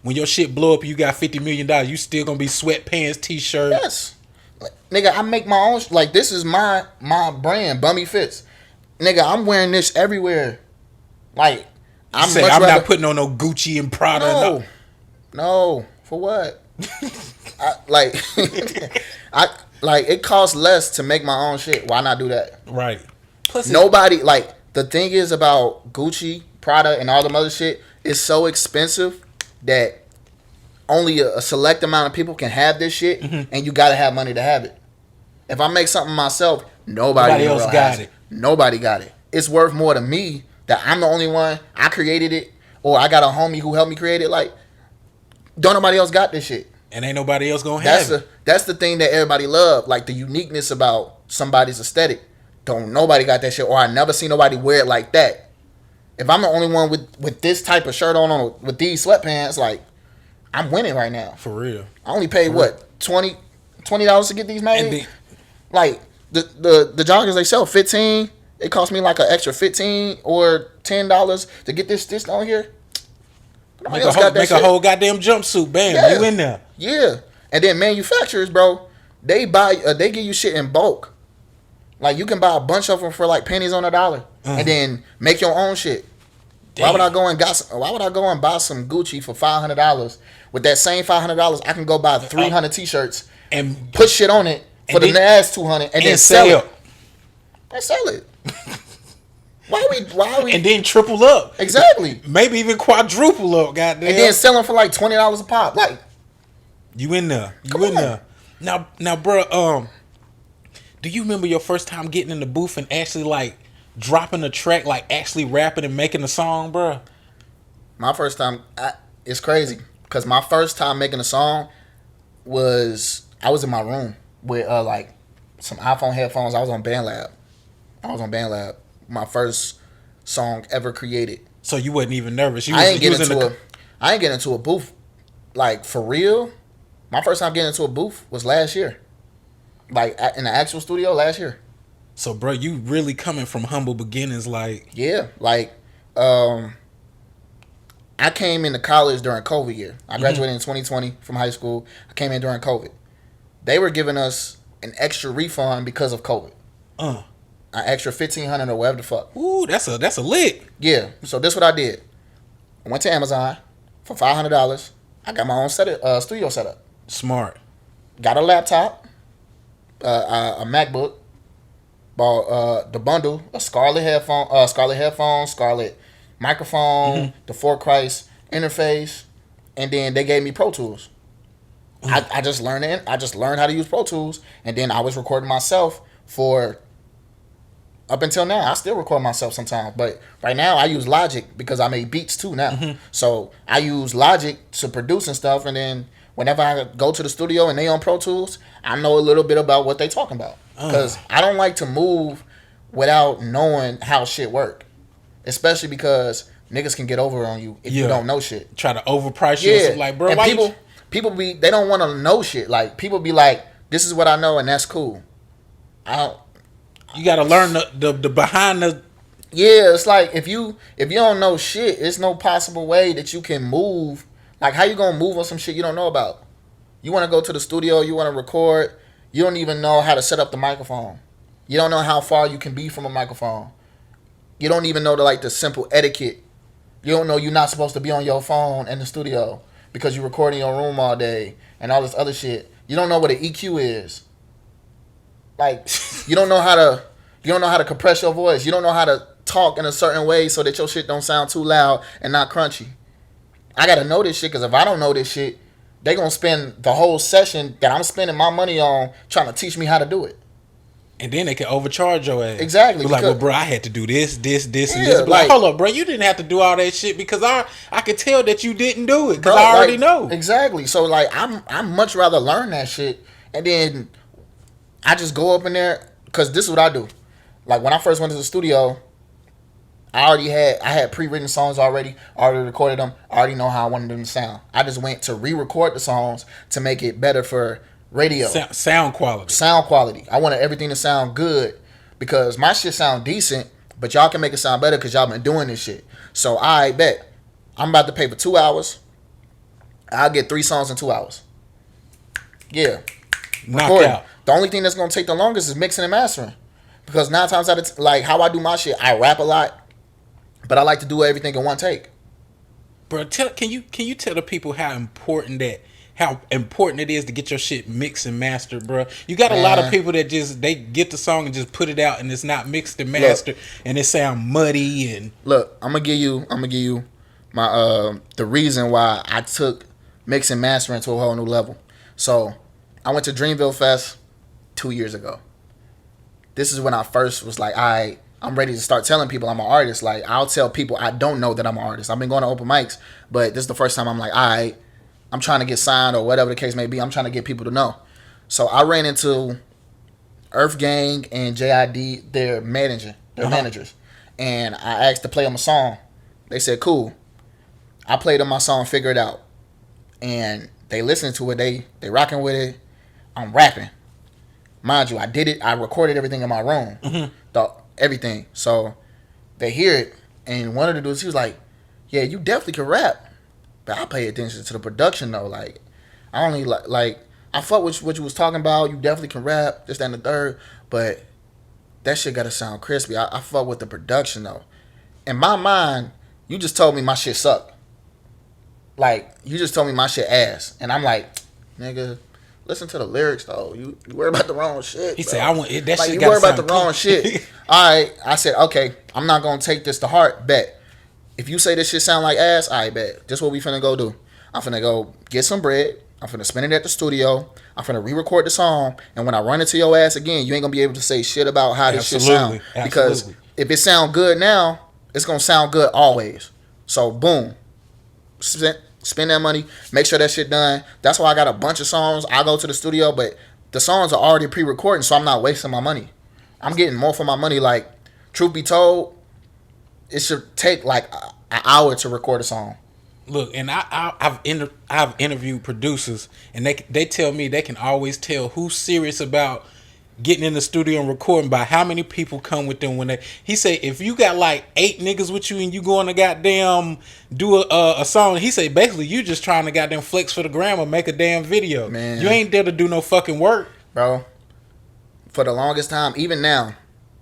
when your shit blow up, you got $50 million, you still gonna be sweatpants, t-shirt. Yes, like, nigga, I make my own. Like, this is my brand, Bummy Fits. Nigga, I'm wearing this everywhere. Like, I'm not putting on no Gucci and Prada. No, for what? It costs less to make my own shit. Why not do that? Right. Plus, nobody, like, the thing is about Gucci, Prada, and all them other shit, is so expensive that only a select amount of people can have this shit, and you gotta have money to have it. If I make something myself, nobody else got it. Nobody got it. It's worth more to me that I'm the only one. I created it, or I got a homie who helped me create it. Like, don't nobody else got this shit. And ain't nobody else gonna have it. That's the thing that everybody love, like the uniqueness about somebody's aesthetic. Don't nobody got that shit, or I never seen nobody wear it like that. If I'm the only one with this type of shirt on with these sweatpants, like, I'm winning right now. For real. I only paid $20 to get these made. Like, the joggers they sell $15. It cost me like an extra $15 or $10 to get this stitched on here. Make a whole goddamn jumpsuit, bam, yeah. You in there. Yeah. And then manufacturers, bro, they give you shit in bulk. Like, you can buy a bunch of them for like pennies on a dollar, and then make your own shit. Damn. Why would I go and buy some Gucci for $500? With that same $500, I can go buy 300 t-shirts and put shit on it for the last $200 and then sell it. And sell it. Why we? And then triple up. Exactly. Maybe even quadruple up, goddamn. And then sell them for like $20 a pop. Like, you in there. There. Now, bro, do you remember your first time getting in the booth and actually like dropping a track, like actually rapping and making a song, bro? My first time, it's crazy. Because my first time making a song was, I was in my room with like some iPhone headphones. I was on BandLab. My first song ever created. So you wasn't even nervous. I ain't get into a booth, like, for real. My first time getting into a booth was last year, like in the actual studio last year. So, bro, you really coming from humble beginnings, like. Yeah, like I came into college during COVID year. I graduated in 2020 from high school. I came in during COVID. They were giving us an extra refund because of COVID. An extra $1,500 or whatever the fuck. Ooh, that's a lick. Yeah. So this is what I did. I went to Amazon for $500. I got my own studio setup. Smart. Got a laptop, a MacBook. Bought the bundle, a Scarlett headphone, Scarlett microphone, the Fort Christ interface, and then they gave me Pro Tools. I just learned it. I just learned how to use Pro Tools, and then I was recording myself for up until now. I still record myself sometimes, but right now I use Logic because I make beats too now. So I use Logic to produce and stuff, and then whenever I go to the studio and they on Pro Tools, I know a little bit about what they talking about. Because I don't like to move without knowing how shit work. Especially because niggas can get over on you if you don't know shit. Try to overprice you. Yeah. Like, bro, and why people they don't want to know shit. Like, people be like, this is what I know and that's cool. You got to learn the behind the... Yeah, it's like, if you don't know shit, it's no possible way that you can move. Like, how you going to move on some shit you don't know about? You want to go to the studio, you want to record... You don't even know how to set up the microphone. You don't know how far you can be from a microphone. You don't even know the simple etiquette. You don't know you're not supposed to be on your phone in the studio because you're recording in your room all day and all this other shit. You don't know what an EQ is. Like, you don't know how to compress your voice. You don't know how to talk in a certain way so that your shit don't sound too loud and not crunchy. I gotta know this shit because if I don't know this shit, they gonna spend the whole session that I'm spending my money on trying to teach me how to do it. And then they can overcharge your ass. Exactly. Like, well, bro, I had to do this, and this. But like, hold up, bro, you didn't have to do all that shit because I could tell that you didn't do it because I already know. Exactly. So like, I'm much rather learn that shit and then I just go up in there because this is what I do. Like, when I first went to the studio, I had pre-written songs already recorded them. I already know how I wanted them to sound. I just went to re-record the songs to make it better for radio. Sound quality. Sound quality. I wanted everything to sound good because my shit sound decent, but y'all can make it sound better because y'all been doing this shit. So I bet I'm about to pay for 2 hours. I'll get 3 songs in 2 hours. Yeah. Knock out. The only thing that's going to take the longest is mixing and mastering. Because 9 times out of like how I do my shit, I rap a lot. But I like to do everything in one take. Bro, can you tell the people how important it is to get your shit mixed and mastered, bro? You got a lot of people that they get the song and just put it out and it's not mixed and mastered and it sound muddy and... Look, I'm gonna give you my the reason why I took mix and mastering to a whole new level. So I went to Dreamville Fest 2 years ago. This is when I first was like, I'm ready to start telling people I'm an artist. Like, I'll tell people I don't know that I'm an artist. I've been going to open mics, but this is the first time I'm like, I'm trying to get signed or whatever the case may be. I'm trying to get people to know. So I ran into Earth Gang and JID, their managers. And I asked to play them a song. They said, cool. I played them my song, Figure It Out. And they listened to it. They rocking with it. I'm rapping. Mind you, I did it. I recorded everything in my room. Everything. So they hear it, and one of the dudes, he was like, yeah, you definitely can rap, but I pay attention to the production though. Like, I only like I fuck with what you was talking about. You definitely can rap, this, that, and the third, but that shit gotta sound crispy. I fuck with the production though. In my mind, you just told me my shit sucked. Like, you just told me my shit ass, and I'm like, nigga, listen to the lyrics though. You worry about the wrong shit. He bro. said, "I want it." That like, shit. You worry about the wrong shit. All right, I said, okay, I'm not gonna take this to heart. Bet if you say this shit sound like ass, I bet. This what we finna go do. I'm finna go get some bread. I'm finna spend it at the studio. I'm finna re-record the song, and when I run into your ass again, you ain't gonna be able to say shit about how this shit sound. Because if it sound good now, it's gonna sound good always. So boom, spend that money, make sure that shit done. That's why I got a bunch of songs. I go to the studio, but the songs are already pre-recorded, so I'm not wasting my money. I'm getting more for my money. Like, truth be told, it should take like an hour to record a song. Look, and I've interviewed producers, and they tell me they can always tell who's serious about getting in the studio and recording by how many people come with them when they. He said if you got like 8 niggas with you and you going to goddamn do a song, he said basically you just trying to goddamn flex for the gram or make a damn video. Man. You ain't there to do no fucking work, bro. For the longest time, even now,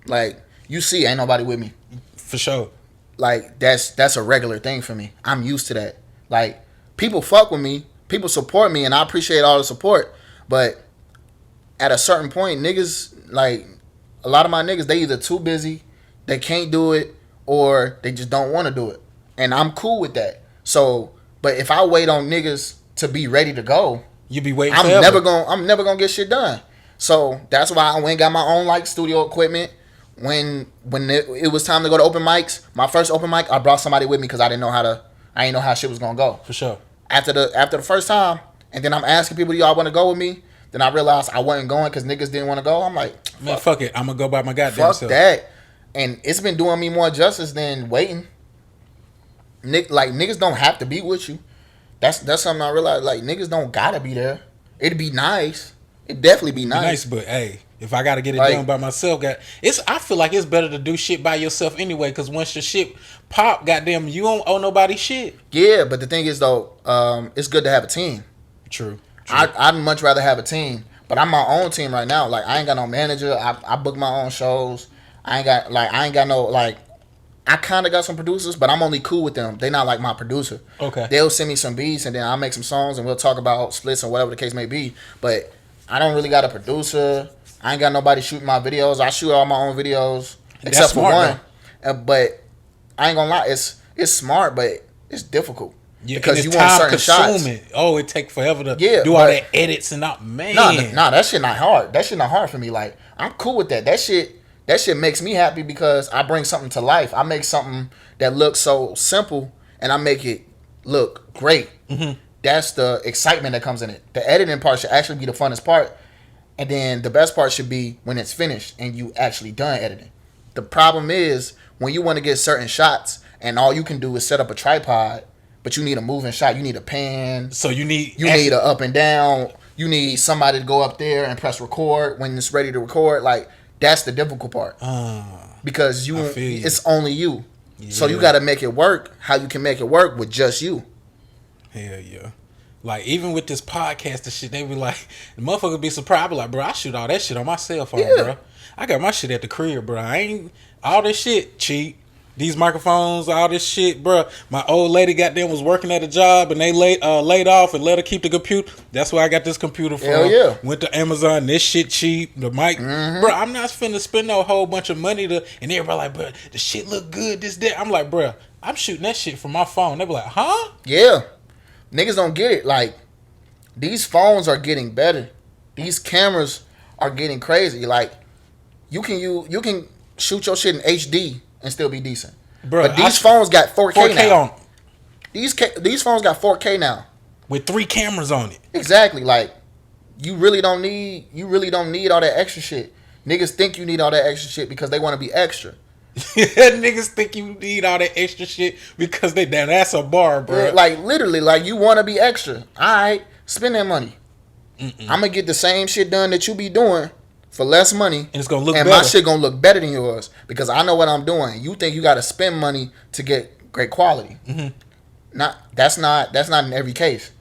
like you see, ain't nobody with me. For sure. Like that's a regular thing for me. I'm used to that. Like people fuck with me, people support me, and I appreciate all the support. But at a certain point, niggas, like a lot of my niggas, they either too busy, they can't do it, or they just don't want to do it. And I'm cool with that. So, but if I wait on niggas to be ready to go, you be waiting. I'm never gonna get shit done. So that's why I went and got my own like studio equipment. When it was time to go to open mics, my first open mic, I brought somebody with me because I didn't know how shit was gonna go. For sure. After the first time, and then I'm asking people, do y'all want to go with me? Then I realized I wasn't going because niggas didn't want to go. I'm like, man, fuck it. I'm gonna go by my goddamn self. Fuck that. And it's been doing me more justice than waiting. Like niggas don't have to be with you. That's something I realized. Like niggas don't gotta be there. It'd be nice. It'd definitely be nice. But hey, if I gotta get it done by myself, I feel like it's better to do shit by yourself anyway. Because once your shit pop, goddamn, you don't owe nobody shit. Yeah, but the thing is though, it's good to have a team. True. I'd much rather have a team, but I'm my own team right now. Like I ain't got no manager. I book my own shows. I ain't got no like. I kind of got some producers, but I'm only cool with them. They not like my producer. Okay. They'll send me some beats, and then I'll make some songs, and we'll talk about splits or whatever the case may be. But I don't really got a producer. I ain't got nobody shooting my videos. I shoot all my own videos, except for one. But I ain't gonna lie, it's smart, but it's difficult. Yeah, because you want certain shots. Oh, it take forever to do all that edits and not man. Nah, that shit not hard. That shit not hard for me. Like I'm cool with that. That shit makes me happy because I bring something to life. I make something that looks so simple and I make it look great. Mm-hmm. That's the excitement that comes in it. The editing part should actually be the funnest part. And then the best part should be when it's finished and you actually done editing. The problem is when you want to get certain shots and all you can do is set up a tripod, but you need a moving shot. You need a pan. So you need a up and down. You need somebody to go up there and press record when it's ready to record. Like, that's the difficult part. Because it's only you. Yeah. So you got to make it work how you can make it work with just you. Hell yeah. Like, even with this podcast and shit, they be like, the motherfucker be surprised. I be like, bro, I shoot all that shit on my cell phone, bro. I got my shit at the crib, bro. I ain't, all this shit cheap. These microphones, all this shit, bro. My old lady goddamn was working at a job and they laid off and let her keep the computer. That's where I got this computer from. Hell yeah. Went to Amazon. This shit cheap. The mic, bro. I'm not finna spend no whole bunch of money to. And everybody like, bro, the shit look good. This that. I'm like, bro, I'm shooting that shit from my phone. They be like, huh? Yeah, niggas don't get it. Like, these phones are getting better. These cameras are getting crazy. Like, you can shoot your shit in HD. And still be decent. Bro, but these phones got 4K now. On. These phones got 4K now. With 3 cameras on it. Exactly. Like, you really don't need all that extra shit. Niggas think you need all that extra shit because they want to be extra. Niggas think you need all that extra shit because that's a bar, bro. Yeah, like, literally, like, you want to be extra. Alright, spend that money. I'm going to get the same shit done that you be doing for less money, and it's gonna look better. My shit gonna look better than yours because I know what I'm doing. You think you gotta spend money to get great quality? Mm-hmm. That's not in every case.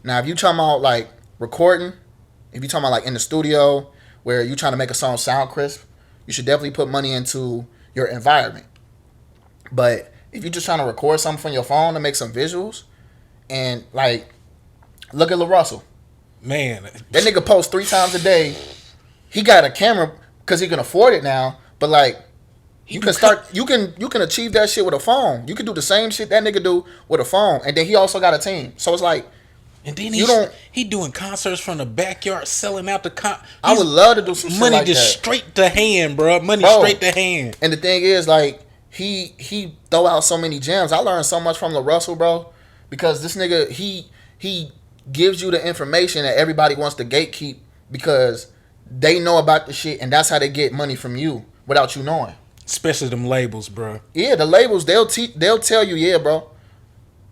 Now, if you talking about like recording, if you talking about like in the studio where you trying to make a song sound crisp, you should definitely put money into your environment. But if you're just trying to record something from your phone to make some visuals, and like, look at LaRussell, man, that nigga posts 3 times a day. He got a camera because he can afford it now, but like you can achieve that shit with a phone. You can do the same shit that nigga do with a phone, and then he also got a team. So it's like, and then he doing concerts from the backyard, selling out the I would love to do some shit money like just that. Straight to hand, bro. Money straight to hand. And the thing is, like, he throw out so many gems. I learned so much from LaRussell, bro, because this nigga he gives you the information that everybody wants to gatekeep because they know about the shit, and that's how they get money from you without you knowing. Especially them labels, bro. Yeah, the labels, they'll tell you, yeah, bro,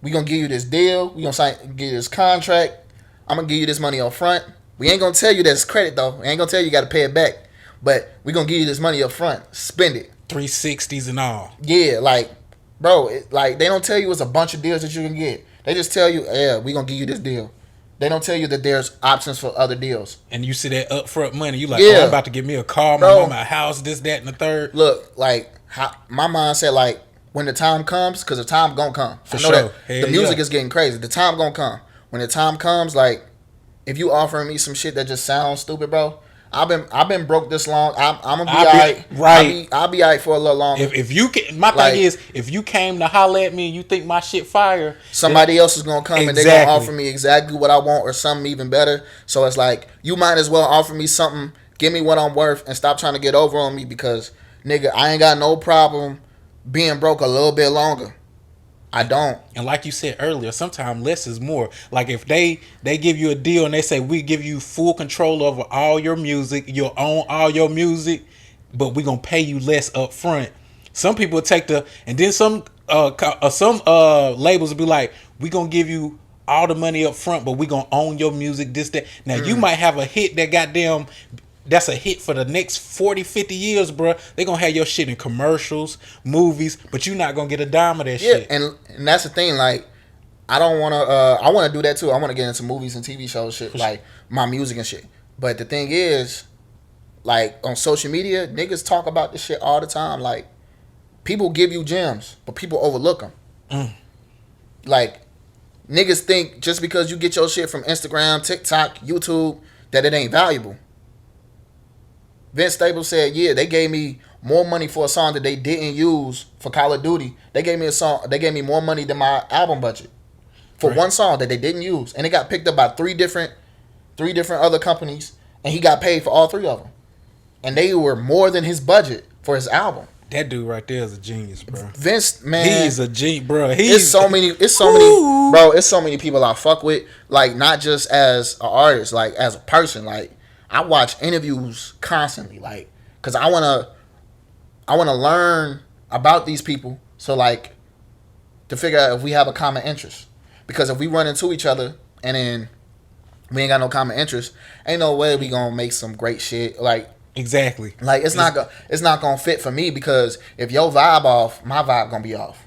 we gonna give you this deal, we gonna give you this contract, I'm gonna give you this money up front. We ain't gonna tell you that's credit though. We ain't gonna tell you gotta pay it back. but we gonna give you this money up front. Spend it. 360s and all. Yeah, like, bro, like they don't tell you it's a bunch of deals that you can get. They just tell you, yeah, we gonna give you this deal. They don't tell you that there's options for other deals. And you see that upfront money, you like, Yeah. oh, I'm about to get me a car, Bro, my house, this, that, and the third. Look, like my mind said, like when the time comes, because the time gonna come. For I know sure. that the music is getting crazy. The time gonna come. When the time comes, like if you offering me some shit that just sounds stupid, bro. I've been broke this long. I'm gonna be alright. Right. I'll be alright for a little longer. If you can, my thing is, if you came to holler at me and you think my shit fire, somebody else is gonna come and they're gonna offer me exactly what I want or something even better. So it's like you might as well offer me something, give me what I'm worth, and stop trying to get over on me because nigga, I ain't got no problem being broke a little bit longer. I don't. And like you said earlier, sometimes less is more. Like if they give you a deal and they say we give you full control over all your music, you'll own all your music, but we gonna pay you less up front. Some people take and then some labels will be like, we gonna give you all the money up front, but we gonna own your music, this, that. Now you might have a hit that goddamn. That's a hit for the next 40, 50 years, bro. They gonna have your shit in commercials, movies, but you're not gonna get a dime of that shit. And that's the thing. Like, I don't want to. I want to do that too. I want to get into movies and TV shows, shit, like my music and shit. But the thing is, like on social media, niggas talk about this shit all the time. Like, people give you gems, but people overlook them. Like, niggas think just because you get your shit from Instagram, TikTok, YouTube, that it ain't valuable. Vince Staples said, yeah, they gave me more money for a song that they didn't use for Call of Duty. They gave me a song. They gave me more money than my album budget for one song that they didn't use, and it got picked up by three different other companies, and he got paid for all three of them, and they were more than his budget for his album. That dude right there is a genius, bro. Vince, man, he's a genius, bro. It's so many, bro. It's so many people I fuck with, like not just as an artist, like as a person, like. I watch interviews constantly, like, cause I wanna learn about these people, so like, to figure out if we have a common interest. Because if we run into each other and then we ain't got no common interest, ain't no way we gonna make some great shit. Like exactly, like it's not gonna fit for me because if your vibe off, my vibe gonna be off.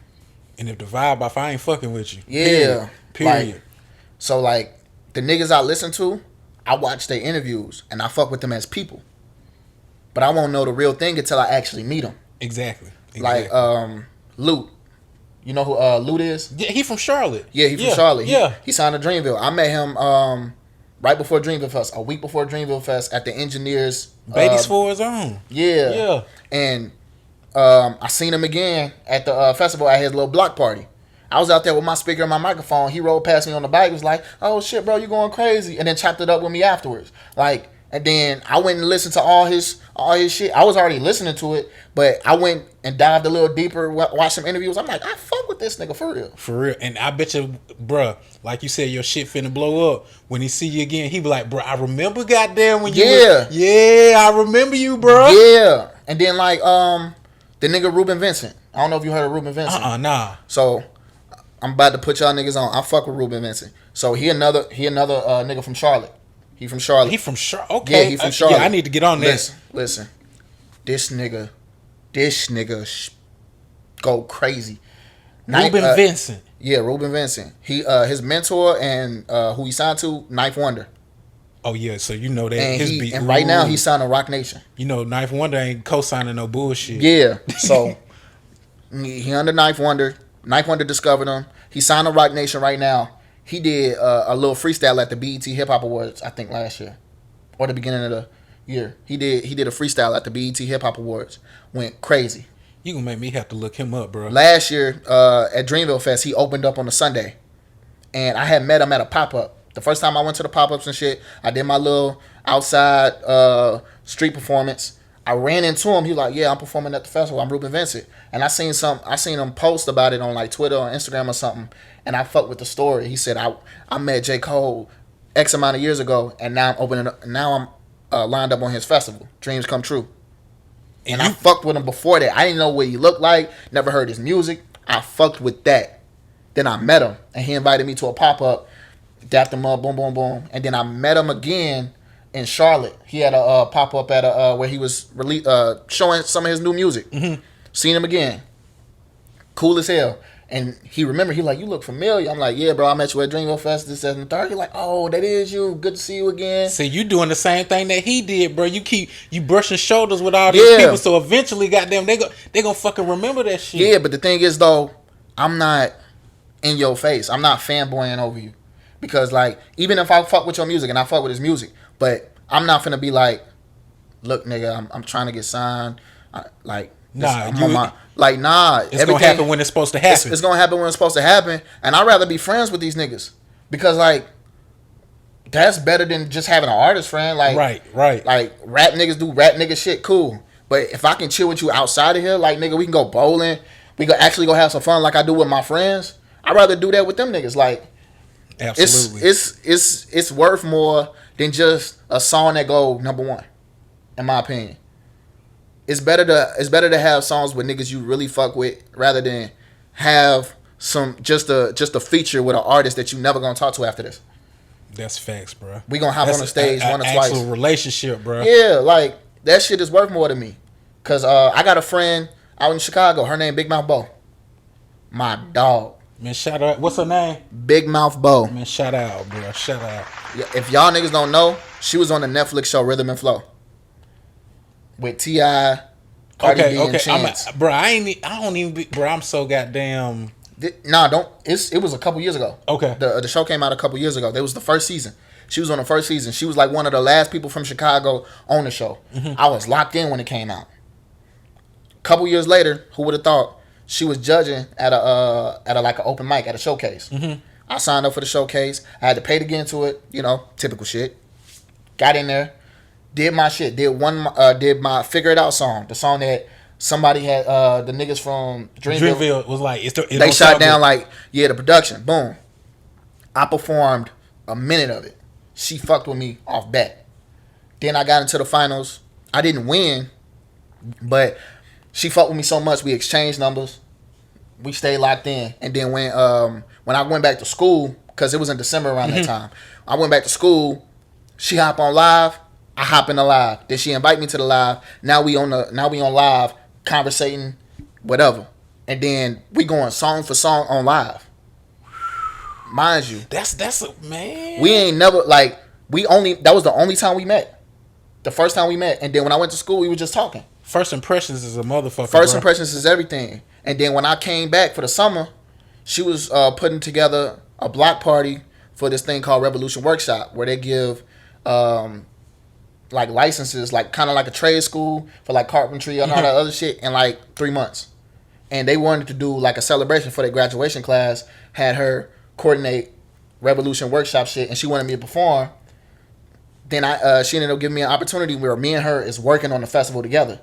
And if the vibe off, I ain't fucking with you. Yeah, period. Like, so like the niggas I listen to. I watch their interviews and I fuck with them as people, but I won't know the real thing until I actually meet them. Exactly. Like Lute, you know who Lute is? Yeah, he from Charlotte. Yeah, he from Charlotte. Yeah, he signed to Dreamville. I met him right before Dreamville Fest, a week before Dreamville Fest at the Engineers. Babies for his own. Yeah. And I seen him again at the festival at his little block party. I was out there with my speaker and my microphone. He rolled past me on the bike. Was like, "Oh shit, bro, you going crazy?" And then chopped it up with me afterwards. Like, and then I went and listened to all his shit. I was already listening to it, but I went and dived a little deeper, watched some interviews. I'm like, I fuck with this nigga for real. For real. And I bet you, bruh, like you said, your shit finna blow up. When he see you again, he be like, "Bro, I remember goddamn when you I remember you, bro." Yeah. And then like the nigga Ruben Vincent. I don't know if you heard of Ruben Vincent. Nah. So I'm about to put y'all niggas on. I fuck with Ruben Vincent. So he another nigga from Charlotte. He from Charlotte. He from Charlotte. Okay. Yeah, he from Charlotte. Yeah, I need to get on this. Listen. This nigga go crazy. Ruben Vincent. Yeah, Ruben Vincent. He his mentor and who he signed to, Knife Wonder. Oh yeah, so you know that and his beat. And right now he's signed to Rock Nation. You know, Knife Wonder ain't co-signing no bullshit. Yeah. So he under Knife Wonder. Knife Wonder discovered him. He signed to Rock Nation right now. He did a little freestyle at the BET Hip Hop Awards, I think last year, or the beginning of the year. He did a freestyle at the BET Hip Hop Awards. Went crazy. You gonna make me have to look him up, bro. Last year at Dreamville Fest, he opened up on a Sunday, and I had met him at a pop up. The first time I went to the pop ups and shit, I did my little outside street performance. I ran into him. He was like, "Yeah, I'm performing at the festival. I'm Ruben Vincent." And I seen him post about it on like Twitter or Instagram or something. And I fucked with the story. He said, "I met J. Cole X amount of years ago, and now I'm opening up. Now I'm lined up on his festival. Dreams come true." And I fucked with him before that. I didn't know what he looked like. Never heard his music. I fucked with that. Then I met him, and he invited me to a pop up. Dapped him up, boom, boom, boom. And then I met him again in Charlotte. He had a pop up at a where he was showing some of his new music. Mm-hmm. Seen him again. Cool as hell. And he remembered, he like, you look familiar. I'm like, yeah, bro, I met you at Dreamville Fest this, and the third. He like, oh, that is you. Good to see you again. See, you doing the same thing that he did, bro. You brushing shoulders with all these people, so eventually, goddamn, they gonna fucking remember that shit. Yeah, but the thing is, though, I'm not in your face. I'm not fanboying over you. Because, like, even if I fuck with your music, and I fuck with his music, but I'm not finna be like, look, nigga, I'm trying to get signed. Nah, it's gonna happen when it's supposed to happen. It's gonna happen when it's supposed to happen, and I'd rather be friends with these niggas because like that's better than just having an artist friend. Like right. Like rap niggas do rap nigga shit, cool. But if I can chill with you outside of here, like nigga, we can go bowling, we can actually go have some fun, like I do with my friends. I'd rather do that with them niggas. Like, absolutely, it's worth more than just a song that go number one, in my opinion. It's better to have songs with niggas you really fuck with rather than have some just a feature with an artist that you never gonna talk to after this. That's facts, bro. We gonna hop on the stage one or twice. Actual relationship, bro. Yeah, like that shit is worth more to me. Cause I got a friend out in Chicago. Her name Big Mouth Bo. My dog. Man, shout out. What's her name? Big Mouth Bo. Man, shout out, bro. Shout out. If y'all niggas don't know, she was on the Netflix show Rhythm and Flow. With T.I., Cardi B, and Chance. Bro, I'm so goddamn. It was a couple years ago. Okay. The show came out a couple years ago. It was the first season. She was on the first season. She was like one of the last people from Chicago on the show. Mm-hmm. I was locked in when it came out. A couple years later, who would have thought she was judging at a like an open mic at a showcase. Mm-hmm. I signed up for the showcase. I had to pay to get into it. You know, typical shit. Got in there. Did my shit. Did my Figure It Out song. The song that somebody had, the niggas from Dreamville was like, they shot down like, yeah, the production. Boom. I performed a minute of it. She fucked with me off bat. Then I got into the finals. I didn't win, but she fucked with me so much, we exchanged numbers. We stayed locked in. And then when I went back to school, because it was in December around that time, I went back to school. She hopped on live. I hop in the live. Then she invite me to the live. Now we on live, conversating, whatever. And then we going song for song on live. Mind you. That's a man. We ain't never that was the only time we met. The first time we met. And then when I went to school, we were just talking. First impressions is a motherfucker. First impressions is everything. And then when I came back for the summer, she was putting together a block party for this thing called Revolution Workshop, where they give like licenses, like kind of like a trade school for like carpentry and all that other shit in like 3 months. And they wanted to do like a celebration for their graduation class, had her coordinate Revolution Workshop shit, and she wanted me to perform. Then she ended up giving me an opportunity where me and her is working on the festival together.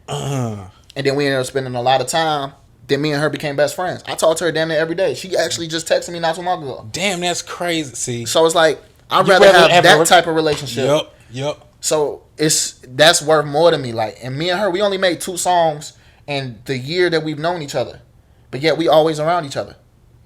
And then we ended up spending a lot of time. Then me and her became best friends. I talked to her damn near every day. She actually just texted me not too long ago. Damn, that's crazy. See, so it's like I'd rather have that type of relationship. Yep. So that's worth more to me. Like, and me and her, we only made 2 songs in the year that we've known each other, but yet we always around each other.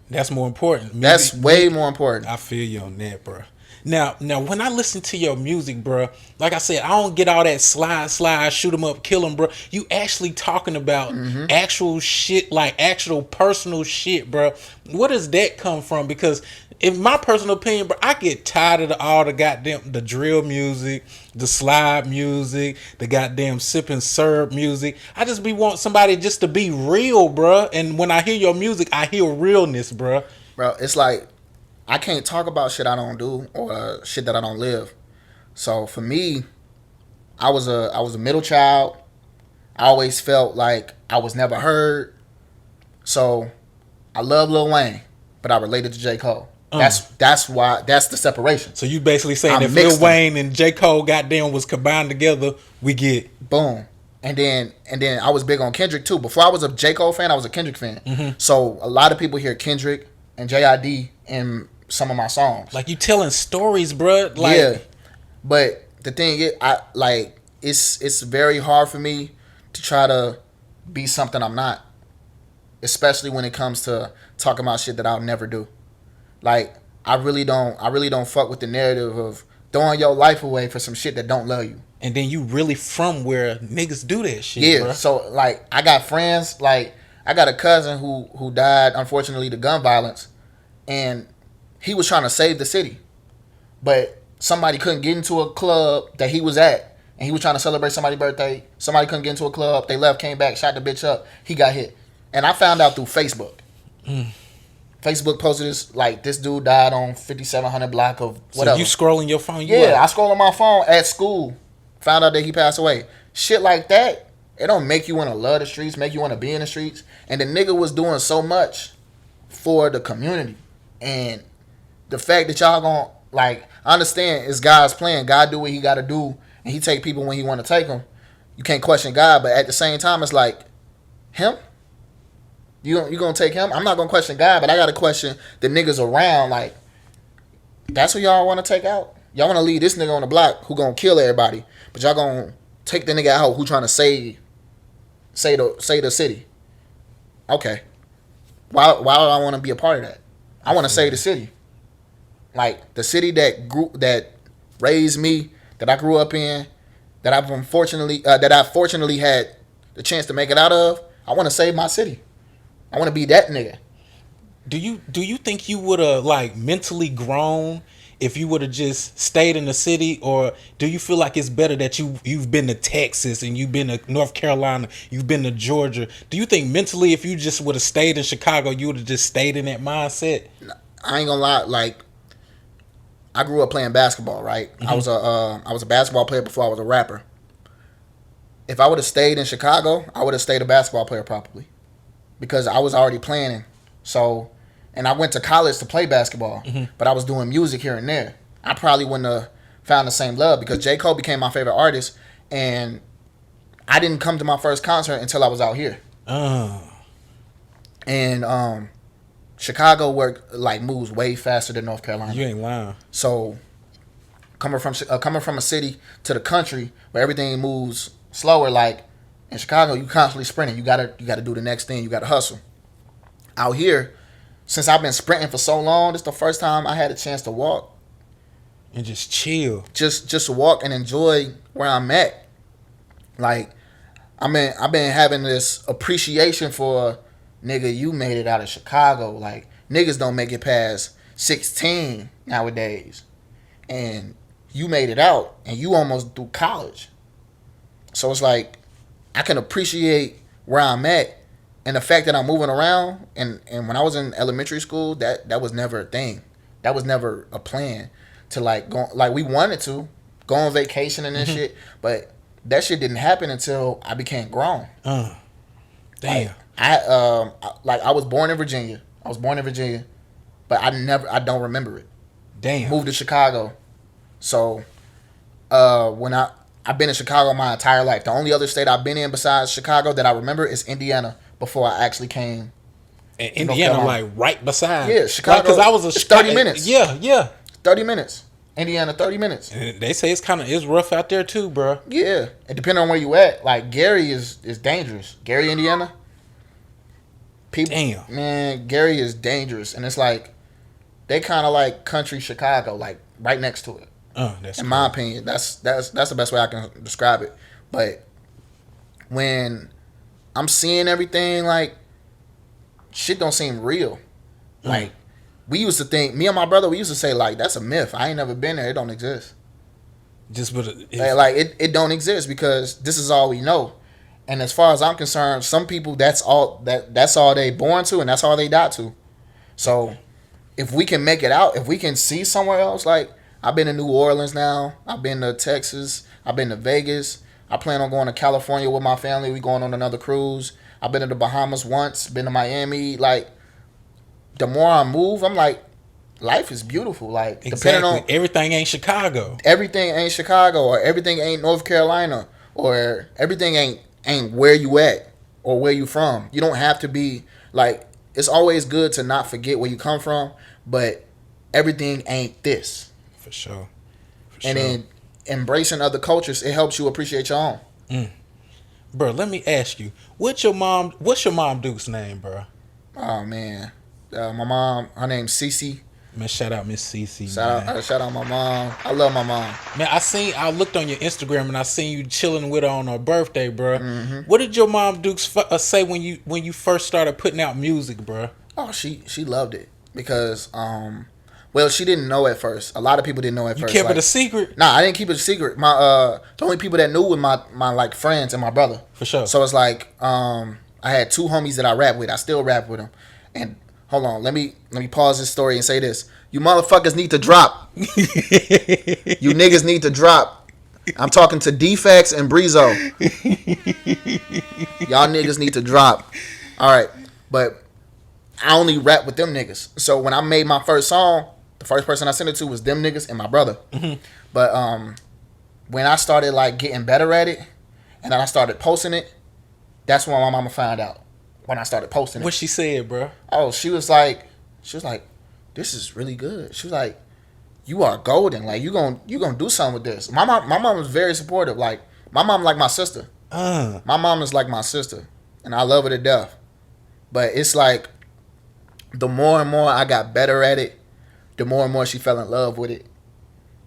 That's more important. That's way more important. I feel you on that, bro. Now, when I listen to your music, bro, like I said, I don't get all that slide, shoot 'em up, kill 'em, bro. You actually talking about actual shit, like actual personal shit, bro. Where does that come from? Because in my personal opinion, bro, I get tired of all the goddamn the drill music, the slide music, the goddamn sipping syrup music. I just want somebody just to be real, bro. And when I hear your music, I hear realness, bro. Bro, it's like I can't talk about shit I don't do or shit that I don't live. So for me, I was a middle child. I always felt like I was never heard. So I love Lil Wayne, but I related to J. Cole. That's why that's the separation. So you basically saying if Lil Wayne and J. Cole goddamn was combined together, we get boom. And then I was big on Kendrick too. Before I was a J. Cole fan, I was a Kendrick fan. Mm-hmm. So a lot of people hear Kendrick and J.I.D. in some of my songs. Like you telling stories, bro. Like, yeah. But the thing is, it's very hard for me to try to be something I'm not. Especially when it comes to talking about shit that I'll never do. Like I really don't fuck with the narrative of throwing your life away for some shit that don't love you. And then you really from where niggas do that shit, Yeah, bro. so like I got friends, like I got a cousin who died unfortunately to gun violence, and he was trying to save the city, but somebody couldn't get into a club that he was at, and he was trying to celebrate somebody's birthday. Somebody couldn't get into a club. They left, came back, shot the bitch up. He got hit, and I found out through Facebook. Facebook posted this, like, this dude died on 5700 block of whatever. So you scrolling your phone? I scroll on my phone at school. Found out that he passed away. Shit like that, it don't make you want to love the streets, make you want to be in the streets. And the nigga was doing so much for the community. And the fact that y'all gonna, like, I understand it's God's plan. God do what he got to do, and he take people when he want to take them. You can't question God, but at the same time, it's like, him? You gonna take him? I'm not gonna question God, but I gotta question the niggas around. Like, that's who y'all want to take out? Y'all want to leave this nigga on the block who gonna kill everybody, but y'all gonna take the nigga out who trying to save the city? Okay, why would I want to be a part of that? I want to save the city, like the city that raised me, that I grew up in, that I fortunately had the chance to make it out of. I want to save my city. I want to be that nigga. Do you think you would have like mentally grown if you would have just stayed in the city, or do you feel like it's better that you've been to Texas and you've been to North Carolina, you've been to Georgia? Do you think mentally, if you just would have stayed in Chicago, you would have just stayed in that mindset? I ain't gonna lie, like, I grew up playing basketball, right? I was a basketball player before I was a rapper. If I would have stayed in Chicago, I would have stayed a basketball player probably, because I was already playing. So, and I went to college to play basketball, but I was doing music here and there. I probably wouldn't have found the same love, because J. Cole became my favorite artist, and I didn't come to my first concert until I was out here. And Chicago moves way faster than North Carolina. You ain't lying. So coming from a city to the country where everything moves slower, like in Chicago, you constantly sprinting. You gotta do the next thing. You gotta hustle. Out here, since I've been sprinting for so long, this is the first time I had a chance to walk and just chill. Just walk and enjoy where I'm at. Like, I've been having this appreciation for, nigga, you made it out of Chicago. Like, niggas don't make it past 16 nowadays, and you made it out, and you almost through college. So it's like, I can appreciate where I'm at, and the fact that I'm moving around. And when I was in elementary school, that was never a thing. That was never a plan to like go. Like, we wanted to go on vacation and this shit, but that shit didn't happen until I became grown. Damn. Like, I was born in Virginia. But I don't remember it. Damn. Moved to Chicago. So when I've been in Chicago my entire life. The only other state I've been in besides Chicago that I remember is Indiana, before I actually came. And Indiana, like, right beside. Yeah, Chicago. Because I was it's 30 minutes. Yeah. 30 minutes. Indiana, 30 minutes. And they say it's rough out there too, bro. Yeah. And depending on where you at, like, Gary is dangerous. Gary, Indiana. Damn. Man, Gary is dangerous. And it's like, they kind of like country Chicago, like, right next to it. That's in my opinion. That's the best way I can describe it. But when I'm seeing everything, like, shit don't seem real. Like, we used to think, me and my brother, we used to say, like, that's a myth. I ain't never been there. It don't exist. It don't exist, because this is all we know. And as far as I'm concerned, some people, that's all they born to, and that's all they die to. So if we can make it out, if we can see somewhere else, like, I've been to New Orleans now. I've been to Texas. I've been to Vegas. I plan on going to California with my family. We going on another cruise. I've been to the Bahamas once. Been to Miami. Like, the more I move, I'm like, life is beautiful. Like, exactly. Depending on everything ain't Chicago. Everything ain't Chicago, or everything ain't North Carolina, or everything ain't where you at or where you from. You don't have to be like. It's always good to not forget where you come from, but everything ain't this. For sure. And then embracing other cultures, it helps you appreciate your own. Bro, let me ask you, what's your mom Duke's name, bro? Oh man, my mom, her name's Cece. Man, shout out Miss Cece, man. Shout out my mom. I love my mom. Man, I looked on your Instagram and I seen you chilling with her on her birthday, bro. Mm-hmm. What did your mom say when you first started putting out music, bro? Oh, she loved it because well, she didn't know at first. A lot of people didn't know at first. You kept it a secret? Nah, I didn't keep it a secret. My the only people that knew were my like friends and my brother. For sure. So it's like I had 2 homies that I rap with. I still rap with them. And hold on, let me pause this story and say this. You motherfuckers need to drop. You niggas need to drop. I'm talking to Defects and Breezo. Y'all niggas need to drop. All right, but I only rap with them niggas. So when I made my first song, the first person I sent it to was them niggas and my brother. Mm-hmm. But when I started like getting better at it, and then I started posting it, that's when my mama found out. When I started posting it. What she said, bro? Oh, she was like, this is really good. She was like, you are golden. Like you gonna do something with this. My mom was very supportive. Like my mom like my sister. My mom is like my sister, and I love her to death. But it's like the more and more I got better at it, the more and more she fell in love with it.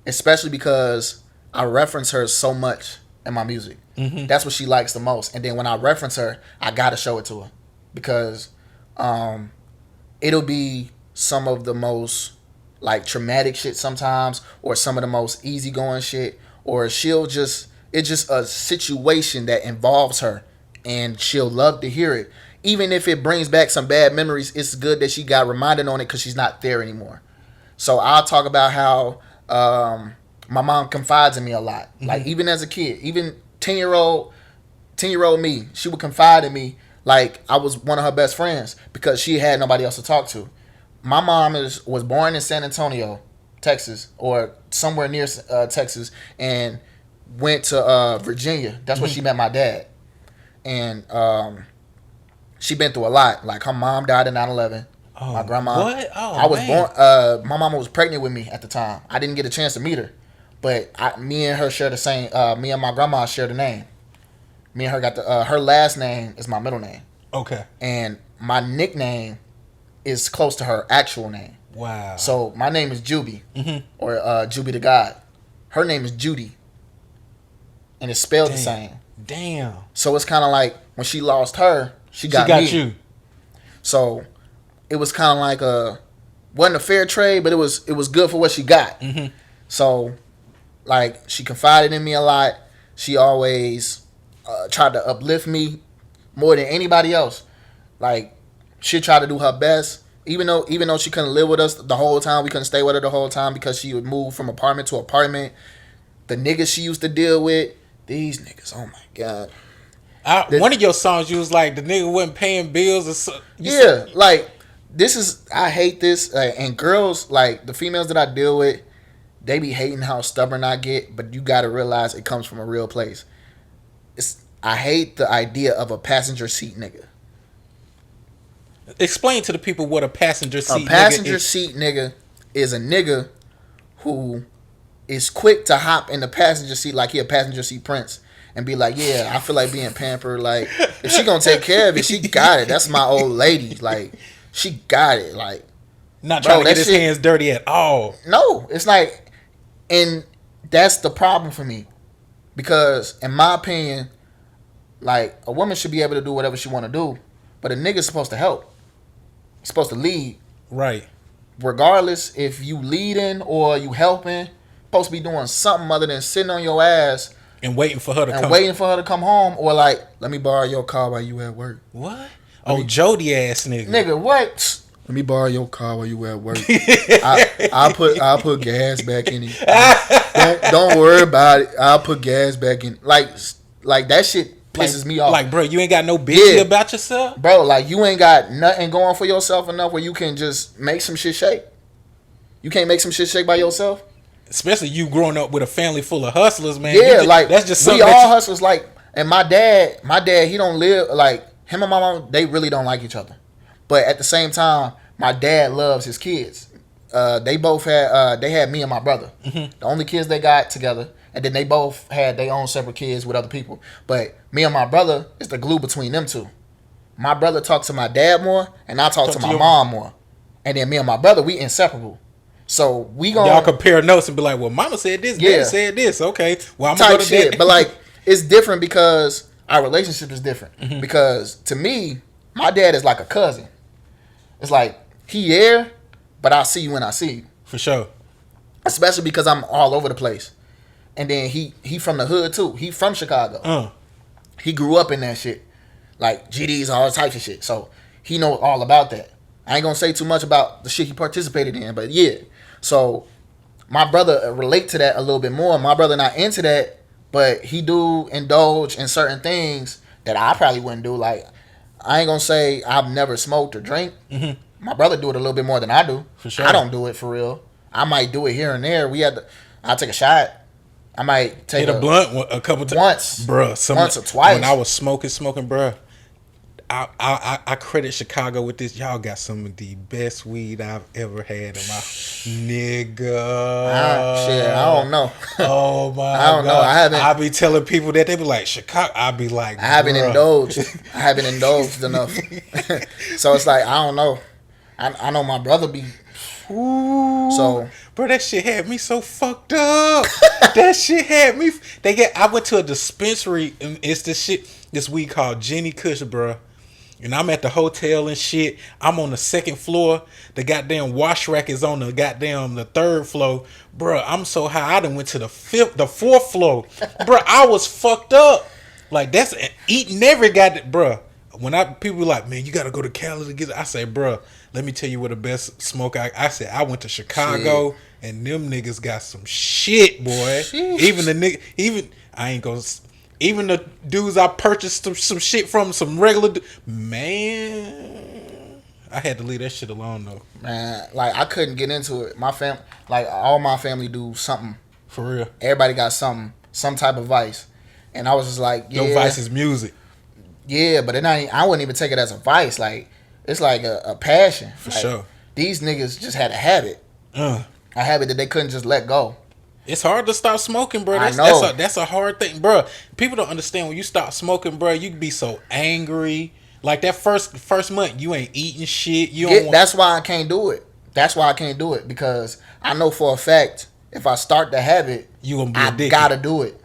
Especially because I reference her so much in my music. Mm-hmm. That's what she likes the most. And then when I reference her, I gotta show it to her. Because it'll be some of the most like traumatic shit sometimes, or some of the most easygoing shit, or it's just a situation that involves her and she'll love to hear it. Even if it brings back some bad memories, it's good that she got reminded on it because she's not there anymore. So I'll talk about how my mom confides in me a lot. Mm-hmm. Like even as a kid, even 10-year-old me, she would confide in me like I was one of her best friends because she had nobody else to talk to. My mom was born in San Antonio, Texas, or somewhere near Texas, and went to Virginia. That's where she met my dad. And she been through a lot. Like her mom died in 9/11. Oh, my grandma. What? Oh, I was born. My mama was pregnant with me at the time. I didn't get a chance to meet her, but me and her share the same. Me and my grandma share the name. Me and her got the. Her last name is my middle name. Okay. And my nickname is close to her actual name. Wow. So my name is Juby, or Juby DaGod. Her name is Judy, and it's spelled the same. Damn. So it's kind of like when she lost her, she got me. You. So it was kind of like wasn't a fair trade, but it was good for what she got. Mm-hmm. So like she confided in me a lot. She always tried to uplift me more than anybody else. Like she tried to do her best, even though she couldn't live with us the whole time. We couldn't stay with her the whole time because she would move from apartment to apartment. The niggas she used to deal with, these niggas, oh my god. One of your songs, you was like the nigga wasn't paying bills or so. Like this is, I hate this. And girls, like the females that I deal with, they be hating how stubborn I get, but you got to realize it comes from a real place. I hate the idea of a passenger seat nigga. Explain to the people what a passenger seat nigga is. A passenger seat nigga is a nigga who is quick to hop in the passenger seat like he a passenger seat prince and be like, yeah, I feel like being pampered. Like, if she gonna take care of it, she got it. That's my old lady. Like, she got it. Like, not trying to get his hands dirty at all. No, it's like, and that's the problem for me. Because, in my opinion, like, a woman should be able to do whatever she want to do, but a nigga's supposed to help. He's supposed to lead. Right. Regardless if you leading or you helping, supposed to be doing something other than sitting on your ass and waiting for her to come home, or like, let me borrow your car while you at work. What? Jody ass nigga. Nigga, what? Let me borrow your car while you at work. I'll put gas back in it. Don't worry about it. I'll put gas back in. Like that shit pisses me off. Like, bro, you ain't got no bitch about yourself? Bro, like, you ain't got nothing going for yourself enough where you can just make some shit shake. You can't make some shit shake by yourself? Especially you growing up with a family full of hustlers, man. Yeah, like, that's just something we all hustlers. Like, and my dad, he don't live, like, him and my mom, they really don't like each other. But at the same time, my dad loves his kids. They both had, they had me and my brother. Mm-hmm. The only kids they got together. And then they both had their own separate kids with other people. But me and my brother is the glue between them two. My brother talks to my dad more, and I talk to my mom more. And then me and my brother, we inseparable. So we gonna y'all compare notes and be like, well, mama said this, daddy said this. Okay, well, I'm gonna go to shit. that. But like, it's different because our relationship is different. Because to me, my dad is like a cousin. It's like he there, but I'll see you when I see you. For sure. Especially because I'm all over the place. And then he from the hood too. He from Chicago. He grew up in that shit. Like GDs, all types of shit. So he know all about that. I ain't gonna say too much about the shit he participated in, but yeah. So my brother relate to that a little bit more. My brother not into that, but he do indulge in certain things that I probably wouldn't do. Like, I ain't gonna say I've never smoked or drank. My brother do it a little bit more than I do. For sure. I don't do it for real. I might do it here and there. I'll take a shot. I might take a blunt a couple times. Once. Bruh. Once or twice. When I was smoking, bruh. I credit Chicago with this. Y'all got some of the best weed I've ever had in my nigga. Shit, I don't know. Oh my! I don't know. I be telling people that they be like Chicago. I be like, I haven't indulged. I haven't indulged enough. So it's like I don't know. I know my brother be. Ooh, so, bro, that shit had me so fucked up. That shit had me. I went to a dispensary and it's this weed called Jenny Kush, bro. And I'm at the hotel and shit. I'm on the second floor. The goddamn wash rack is on the third floor. Bruh, I'm so high. I done went to the fourth floor. Bruh, I was fucked up. Like, that's eating every goddamn, bruh. When people be like, man, you gotta go to Cali to get it. I say, bruh, let me tell you what the best smoke I said, I went to Chicago and them niggas got some shit, boy. Sheesh. Even the dudes I purchased some shit from, some regular man, I had to leave that shit alone though. Man, like I couldn't get into it. All my family do something. For real. Everybody got something, some type of vice. And I was just like, yeah. Your vice is music. Yeah, but I wouldn't even take it as a vice. Like, it's like a passion. For like, sure. These niggas just had a habit. A habit that they couldn't just let go. It's hard to stop smoking, bro. That's a hard thing, bro. People don't understand when you stop smoking, bro. You can be so angry. Like that first month, you ain't eating shit. That's why I can't do it. That's why I can't do it because I know for a fact if I start the habit, you gonna be addicted. I gotta do it.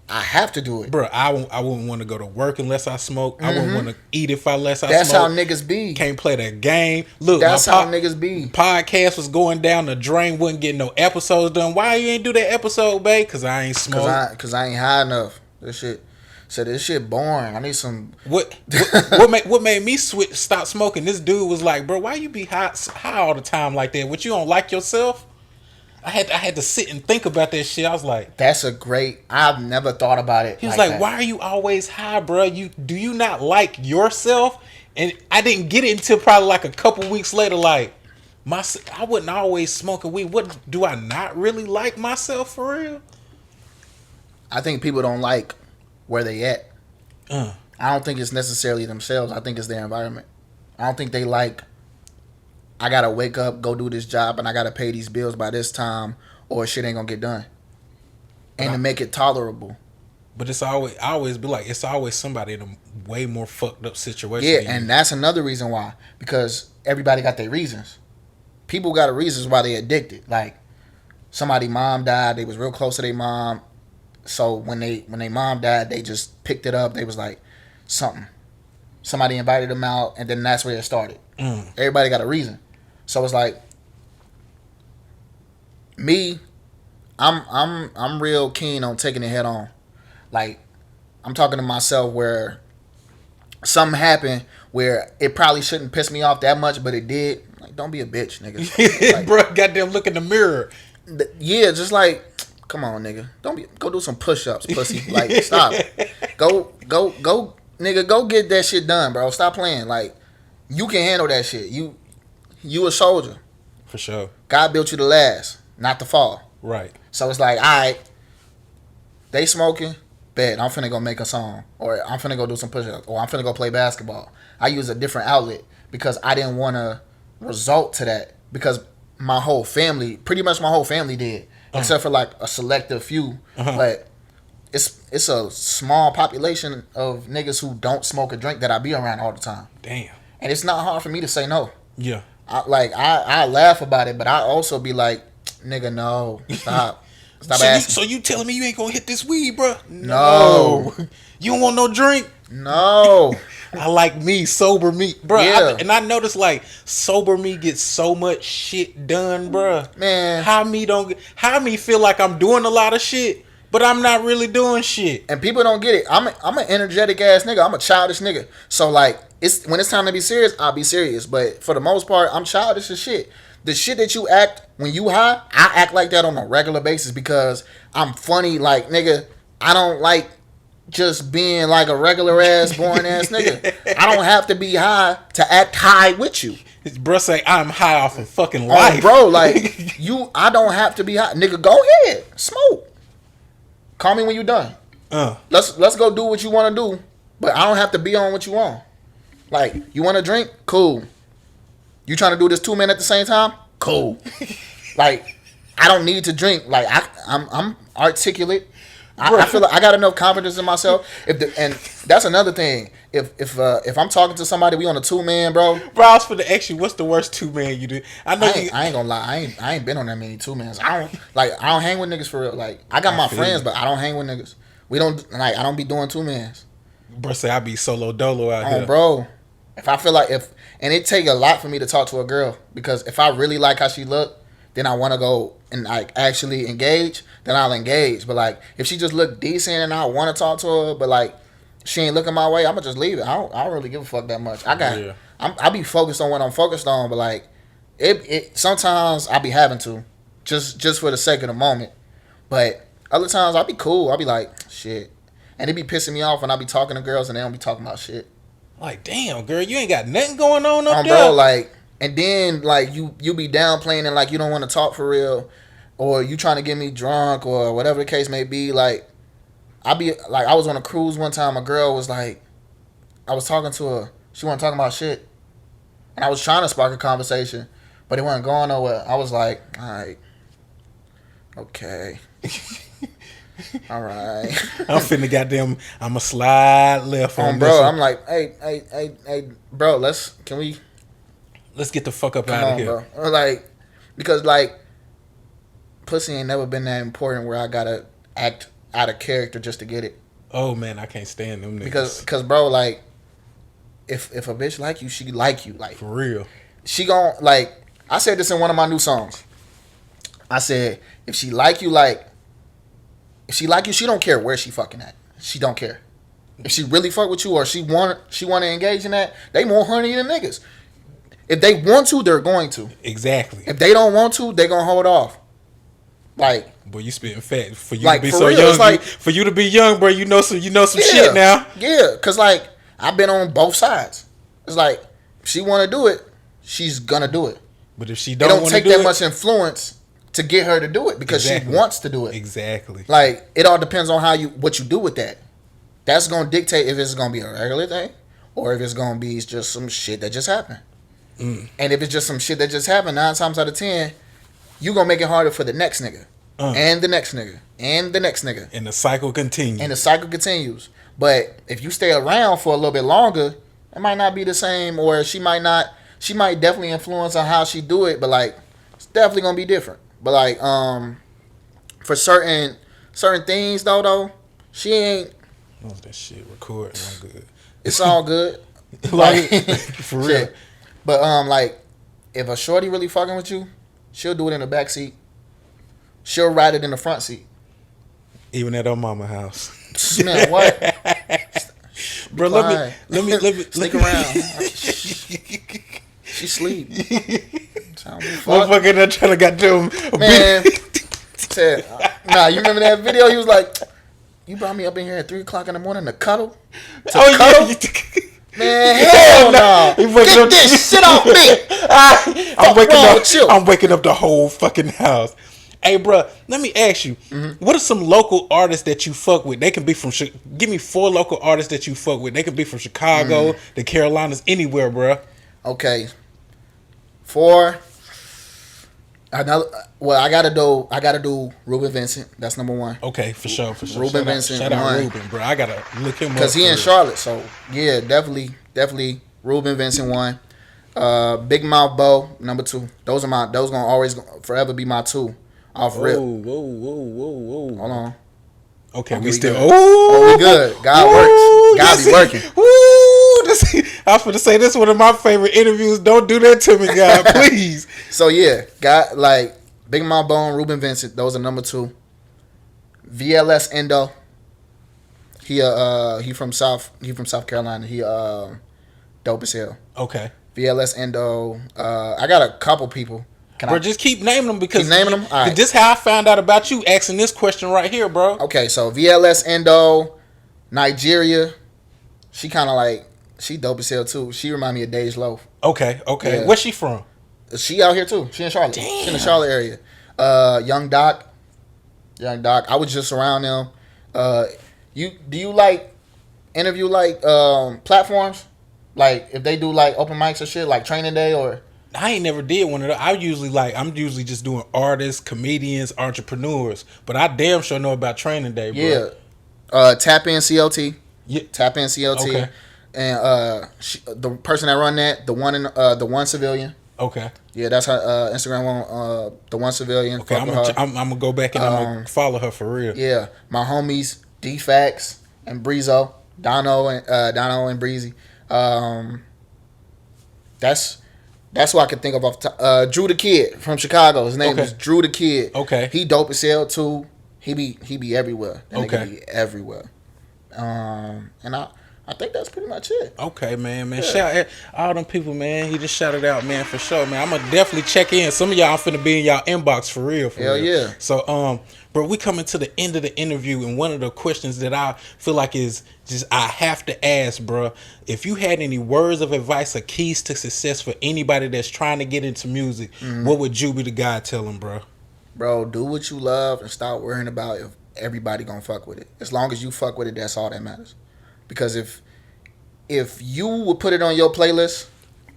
I have to do it, bro. I wouldn't want to go to work unless I smoke. I wouldn't want to eat unless I smoke. That's how niggas be. Can't play that game. Look, that's how niggas be. Podcast was going down the drain. Wasn't getting no episodes done. Why you ain't do that episode, babe? Cause I ain't smoke. Cause I ain't high enough. This shit boring. I need some. What made me stop smoking? This dude was like, bro, why you be high all the time like that? What, you don't like yourself? I had to sit and think about that shit. I was like, I've never thought about it. He was like, why are you always high, bro? Do you not like yourself? And I didn't get it until probably like a couple weeks later. Like, I wasn't always smoking weed. What, do I not really like myself for real? I think people don't like where they at. I don't think it's necessarily themselves. I think it's their environment. I don't think they like, I gotta wake up, go do this job, and I gotta pay these bills by this time, or shit ain't gonna get done. And to make it tolerable. But I always be like, it's always somebody in a way more fucked up situation. Yeah, and that's another reason why. Because everybody got their reasons. People got reasons why they addicted. Like, somebody mom died, they was real close to their mom. So when they mom died, they just picked it up. They was like, something. Somebody invited them out, and then that's where it started. Everybody got a reason. So it's like, me, I'm real keen on taking it head on. Like, I'm talking to myself where something happened where it probably shouldn't piss me off that much, but it did. Like, don't be a bitch, nigga. Like, bro, goddamn, look in the mirror. Yeah, just like, come on, nigga. Go do some push-ups, pussy. Like, stop. Go, nigga, go get that shit done, bro. Stop playing. Like, you can handle that shit. You a soldier. For sure. God built you to last, not to fall. Right. So it's like, all right, they smoking, bet, I'm finna go make a song. Or I'm finna go do some push-ups. Or I'm finna go play basketball. I use a different outlet because I didn't want to result to that. Because pretty much my whole family did. Except for like a selective few. But it's a small population of niggas who don't smoke or drink that I be around all the time. Damn. And it's not hard for me to say no. Yeah. I laugh about it, but I also be like, nigga, no, stop asking. So you telling me you ain't gonna hit this weed, bro? No. You don't want no drink? No. I like me, sober me, bro. Yeah. And I noticed like sober me gets so much shit done, bro. Man, how me feel like I'm doing a lot of shit, but I'm not really doing shit. And people don't get it. I'm an energetic ass nigga. I'm a childish nigga. So like, when it's time to be serious, I'll be serious. But for the most part, I'm childish as shit. The shit that you act when you high, I act like that on a regular basis because I'm funny. Like, nigga, I don't like just being like a regular ass, boring ass nigga. I don't have to be high to act high with you. His bro say I'm high off of fucking life. Oh, bro, like I don't have to be high. Nigga, go ahead, smoke. Call me when you done. Let's go do what you want to do, but I don't have to be on what you want. Like, you want to drink? Cool. You trying to do this 2 men at the same time? Cool. Like, I don't need to drink. Like, I'm articulate. I feel like I got enough confidence in myself. And that's another thing. If I'm talking to somebody, we on a 2 man, bro. Bro, I was for the action. What's the worst 2 man you do? I ain't gonna lie. I ain't been on that many 2 mans. I don't hang with niggas for real. Like, I got my friends, but I don't hang with niggas. We don't I don't be doing 2 mans. Bro, say I be solo dolo out here. Bro. If I feel like and it take a lot for me to talk to a girl because if I really like how she look, then I want to go and like actually engage, then I'll engage. But like if she just look decent and I want to talk to her, but like she ain't looking my way, I'ma just leave it. I don't really give a fuck that much. I be focused on what I'm focused on, but like it sometimes I be having to just for the sake of the moment. But other times I be cool. I be like shit, and it be pissing me off when I be talking to girls and they don't be talking about shit. Like, damn, girl, you ain't got nothing going on up there. Bro, like, and then like you be downplaying and like you don't want to talk for real, or you trying to get me drunk or whatever the case may be. Like, I was on a cruise one time. A girl was like, I was talking to her. She wasn't talking about shit, and I was trying to spark a conversation, but it wasn't going nowhere. I was like, all right, okay. All right. I'm finna goddamn. I'ma slide left on bro. this one. I'm like, hey, bro. Let's get the fuck up out of here, bro. Like, because like, pussy ain't never been that important where I gotta act out of character just to get it. Oh man, I can't stand them niggas. Because bro, like, if a bitch like you, she like you, like for real. She gon' like. I said this in one of my new songs. I said if she like you, she don't care where she fucking at. She don't care. If she really fuck with you or she want to engage in that, they more horny than niggas. If they want to, they're going to. Exactly. If they don't want to, they gonna hold off. Like, boy, you spitting fat for you like, to be for so real, young. like, for you to be young, bro, you know some shit now. Yeah, cause like I've been on both sides. It's like if she want to do it, she's gonna do it. But if she don't, it don't take that much influence to get her to do it because she wants to do it. Exactly. Like, it all depends on what you do with that. That's gonna dictate if it's gonna be a regular thing or if it's gonna be just some shit that just happened. And if it's just some shit that just happened, 9 times out of 10, you gonna make it harder for the next nigga. And the next nigga. And the next nigga. And the cycle continues. But if you stay around for a little bit longer, it might not be the same, or she might definitely influence on how she do it, but like it's definitely gonna be different. But like for certain things though, she ain't. Oh, that shit recording. I'm good. It's all good. Like for real. Shit. But like if a shorty really fucking with you, she'll do it in the back seat. She'll ride it in the front seat. Even at her mama house. Man, what? Bro, let me stick around. She sleep. Motherfucker, that trying to goddamn man. Said, nah, you remember that video? He was like, "You brought me up in here at 3:00 in the morning to cuddle." Cuddle? Yeah. Man, hell no! Get this shit off me! I'm waking up the whole fucking house. Hey, bro, let me ask you, what are some local artists that you fuck with? They can be from. Give me 4 local artists that you fuck with. They can be from Chicago, the Carolinas, anywhere, bro. Okay. 4. Well, I gotta do Ruben Vincent. That's number 1. Okay, for sure. Ruben Vincent. Shout out Ruben, bro. I gotta look him up because he in Charlotte. So yeah, definitely Ruben Vincent 1. Big Mouth Bo, number 2. Those gonna always forever be my 2 off rip. Whoa. Hold on. Okay, we still. Good. We good. God works. God be working. I was going to say, this is one of my favorite interviews. Don't do that to me, God, please. So yeah, got like Big Mouth Bo and Ruben Vincent. Those are number 2. VLS Endo. He from South Carolina. He dope as hell. Okay. VLS Endo. I got a couple people. Bro, just keep naming them because keep naming them. All right. This is how I found out about you asking this question right here, bro. Okay, so VLS Endo, Nigeria. She kind of like she dope as hell too. She remind me of Dej Loaf. Okay. Yeah. Where's she from? She out here too. She in Charlotte. Damn. She in the Charlotte area. Young Doc. I was just around them. Do you like interview like platforms? Like if they do like open mics or shit, like Training Day or. I ain't never did one of those. I'm usually just doing artists, comedians, entrepreneurs. But I damn sure know about Training Day, bro. Yeah. Tap in CLT. Yeah. Tap in CLT. Okay. And the person that run that, the one civilian. Okay. Yeah, that's her Instagram one. The one civilian. Okay, I'm gonna go back and I'm gonna follow her for real. Yeah, my homies D-Fax and Breezo, Dono and Breezy. That's what I could think of off Drew the Kid from Chicago. His name is Drew the Kid. Okay. He dope as hell too. He be everywhere. That okay. Nigga be everywhere. And I think that's pretty much it. Okay, man. Yeah. Shout out all them people, man. He just shouted out, man, for sure, man. I'm gonna definitely check in. Some of y'all finna be in y'all inbox for real. Hell yeah. So, bro, we coming to the end of the interview, and one of the questions that I feel like is just I have to ask, bro. If you had any words of advice or keys to success for anybody that's trying to get into music, what would Juby DaGod tell them, bro? Bro, do what you love and stop worrying about if everybody gonna fuck with it. As long as you fuck with it, that's all that matters. Because if you would put it on your playlist,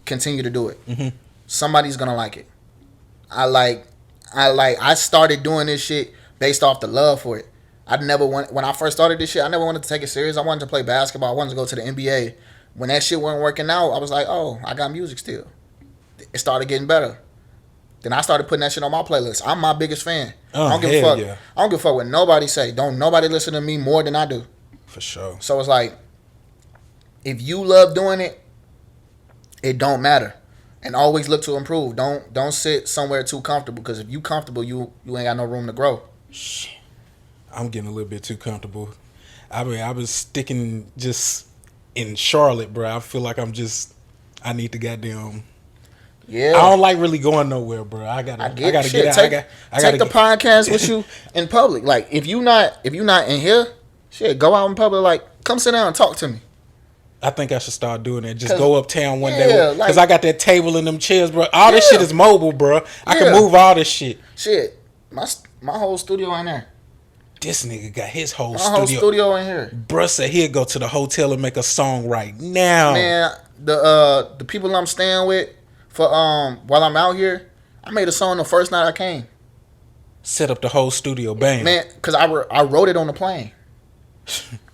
continue to do it. Mm-hmm. Somebody's gonna like it. I started doing this shit based off the love for it. When I first started this shit, I never wanted to take it serious. I wanted to play basketball. I wanted to go to the NBA. When that shit wasn't working out, I was like, oh, I got music still. It started getting better. Then I started putting that shit on my playlist. I'm my biggest fan. I don't give a fuck. Yeah. I don't give a fuck what nobody say. Don't nobody listen to me more than I do. For sure. So it's like, if you love doing it, it don't matter. And always look to improve. Don't sit somewhere too comfortable, because if you comfortable, you ain't got no room to grow. Shit. I'm getting a little bit too comfortable. I was sticking just in Charlotte, bro. I feel like I need to goddamn. Yeah. I don't like really going nowhere, bro. I gotta get out. Take the podcast with you in public. Like if you not in here, shit, go out in public. Like come sit down and talk to me. I think I should start doing that. Just go uptown one day. Because I got that table and them chairs, bro. All this shit is mobile, bro. I can move all this shit. Shit. My whole studio in there. This nigga got his whole studio in here. Bruh said he'll go to the hotel and make a song right now. Man, the people I'm staying with for while I'm out here, I made a song the first night I came. Set up the whole studio, bang. Man, because I wrote it on the plane.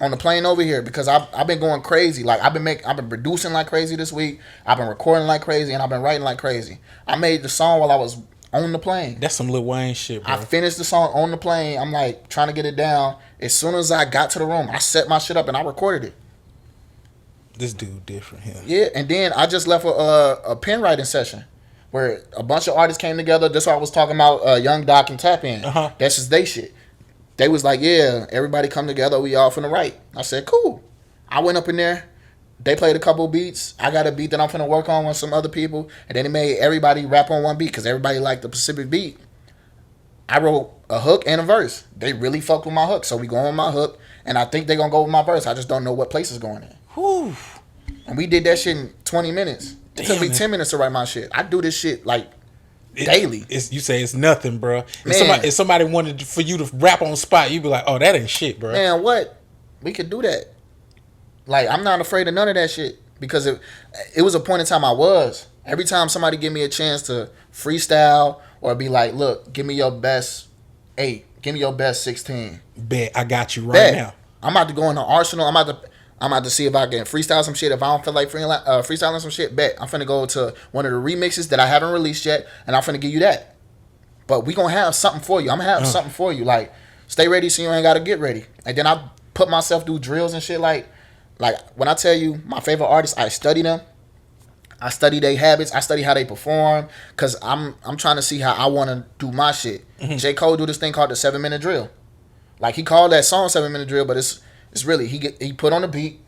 On the plane over here, because I've been going crazy. Like I've been producing like crazy this week. I've been recording like crazy, and I've been writing like crazy. I made the song while I was on the plane. That's some Lil Wayne shit, bro. I finished the song on the plane. I'm like trying to get it down. As soon as I got to the room, I set my shit up and I recorded it. This dude different here. Yeah, and then I just left a pen writing session where a bunch of artists came together. That's what I was talking about. Young Doc and Tap In. That's just they shit. They was like, yeah, everybody come together. We all finna write. I said, cool. I went up in there. They played a couple beats. I got a beat that I'm finna work on with some other people. And then it made everybody rap on one beat because everybody liked the Pacific beat. I wrote a hook and a verse. They really fucked with my hook. So we going with my hook. And I think they going to go with my verse. I just don't know what place it's going in. Whew. And we did that shit in 20 minutes. It took me 10 minutes to write my shit. I do this shit like daily. You say it's nothing, bro. If somebody wanted for you to rap on the spot, you'd be like, oh, that ain't shit, bro. Man, what? We could do that. Like, I'm not afraid of none of that shit. Because it was a point in time I was. Every time somebody give me a chance to freestyle or be like, look, give me your best 8. Give me your best 16. Bet. I got you right now. I'm about to go in the arsenal. I'm about I'm about to see if I can freestyle some shit. If I don't feel like freestyling some shit, bet I'm finna go to one of the remixes that I haven't released yet, and I'm finna give you that. But we gonna have something for you. I'm gonna have something for you. Like, stay ready so you ain't gotta get ready. And then I put myself through drills and shit. Like when I tell you my favorite artists, I study them. I study their habits. I study how they perform. Cause I'm trying to see how I want to do my shit. J. Cole do this thing called the 7-minute drill. Like, he called that song 7-minute drill, but it's really he put on the beat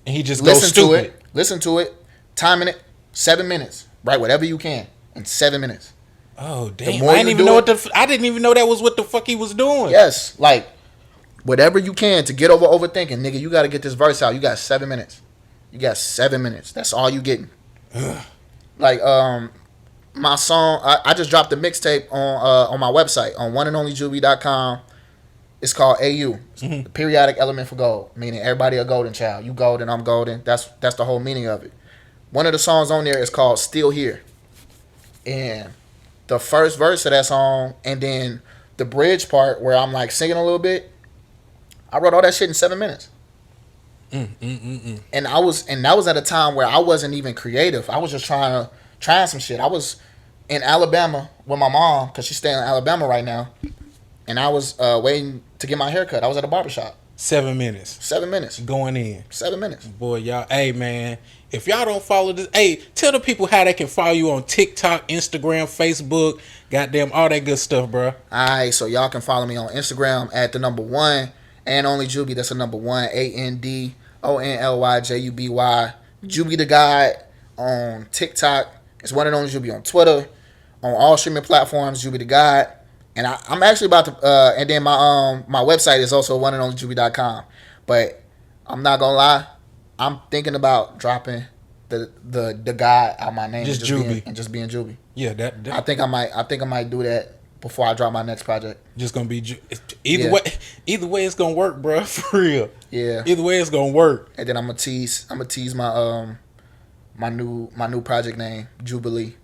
and he just goes stupid. Listen to it, timing it 7 minutes. Write whatever you can in 7 minutes. Oh damn! I didn't even know I didn't even know that was what the fuck he was doing. Yes, like whatever you can to get over overthinking, nigga. You got to get this verse out. You got 7 minutes. You got 7 minutes. That's all you getting. Like my song, I just dropped a mixtape on my website on oneandonlyjuby.com. It's called AU, the periodic element for gold, meaning everybody a golden child. You golden, I'm golden. That's the whole meaning of it. One of the songs on there is called Still Here, and the first verse of that song, and then the bridge part where I'm like singing a little bit, I wrote all that shit in 7 minutes. And that was at a time where I wasn't even creative. I was just trying some shit. I was in Alabama with my mom because she's staying in Alabama right now, and I was waiting to get my hair cut. I was at a barbershop. 7 minutes. 7 minutes. Going in. 7 minutes. Boy, y'all, hey, man, if y'all don't follow this, hey, tell the people how they can follow you on TikTok, Instagram, Facebook, goddamn, all that good stuff, bro. All right, so y'all can follow me on Instagram at the number 1 and only Juby. That's the number 1, ANDONLYJUBY. Juby DaGod on TikTok. It's one and only Juby on Twitter. On all streaming platforms, Juby DaGod. And I'm actually about to, and then my website is also oneandonlyjuby.com. But I'm not gonna lie, I'm thinking about dropping the God out my name, just Juby, and just being Juby. Yeah, that I think I might do that before I drop my next project. Just gonna be either way it's gonna work, bro. For real. Yeah. Either way it's gonna work. And then I'm gonna tease my my new project name, Jubilee.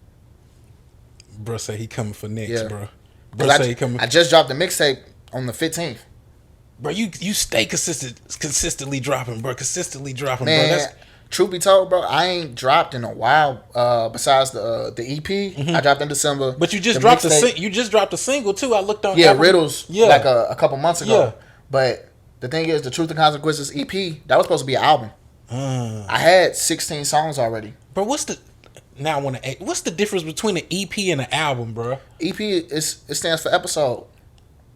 Bro say he coming for next, yeah. bro. I just dropped the mixtape on the 15th. Bro, you stay consistently dropping, bro. Consistently dropping, man, bro. That's... Truth be told, bro, I ain't dropped in a while. Besides the EP, I dropped in December. But you just dropped a single too. I looked on. Yeah, Apple. Riddles. Yeah, like a couple months ago. Yeah. But the thing is, the Truth and Consequences EP that was supposed to be an album. I had 16 songs already. Bro, what's the difference between an EP and an album, bro? EP it stands for episode.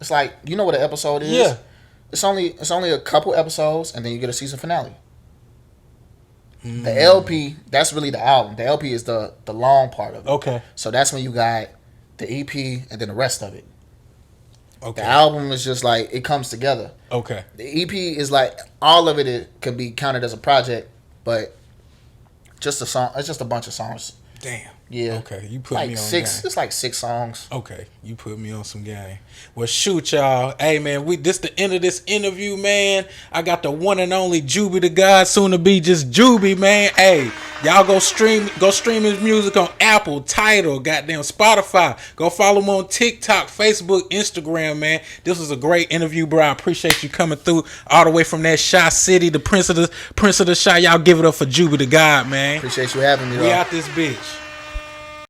It's like, you know what an episode is? Yeah. It's only a couple episodes, and then you get a season finale. The LP, that's really the album. The LP is the long part of it. Okay. So that's when you got the EP and then the rest of it. Okay. The album is just like, it comes together. Okay. The EP is like, all of it could be counted as a project, but just a song. It's just a bunch of songs. Damn. Yeah. Okay. You put like me on six. game. It's like 6 songs. Okay. You put me on some game. Well, shoot, y'all. Hey, man. This the end of this interview, man. I got the one and only Juby DaGod, soon to be just Juby, man. Hey, y'all go stream his music on Apple, Tidal, goddamn Spotify. Go follow him on TikTok, Facebook, Instagram, man. This was a great interview, bro. I appreciate you coming through all the way from that Shy City, the Prince of the Shy. Y'all give it up for Juby DaGod, man. Appreciate you having me. We out this bitch.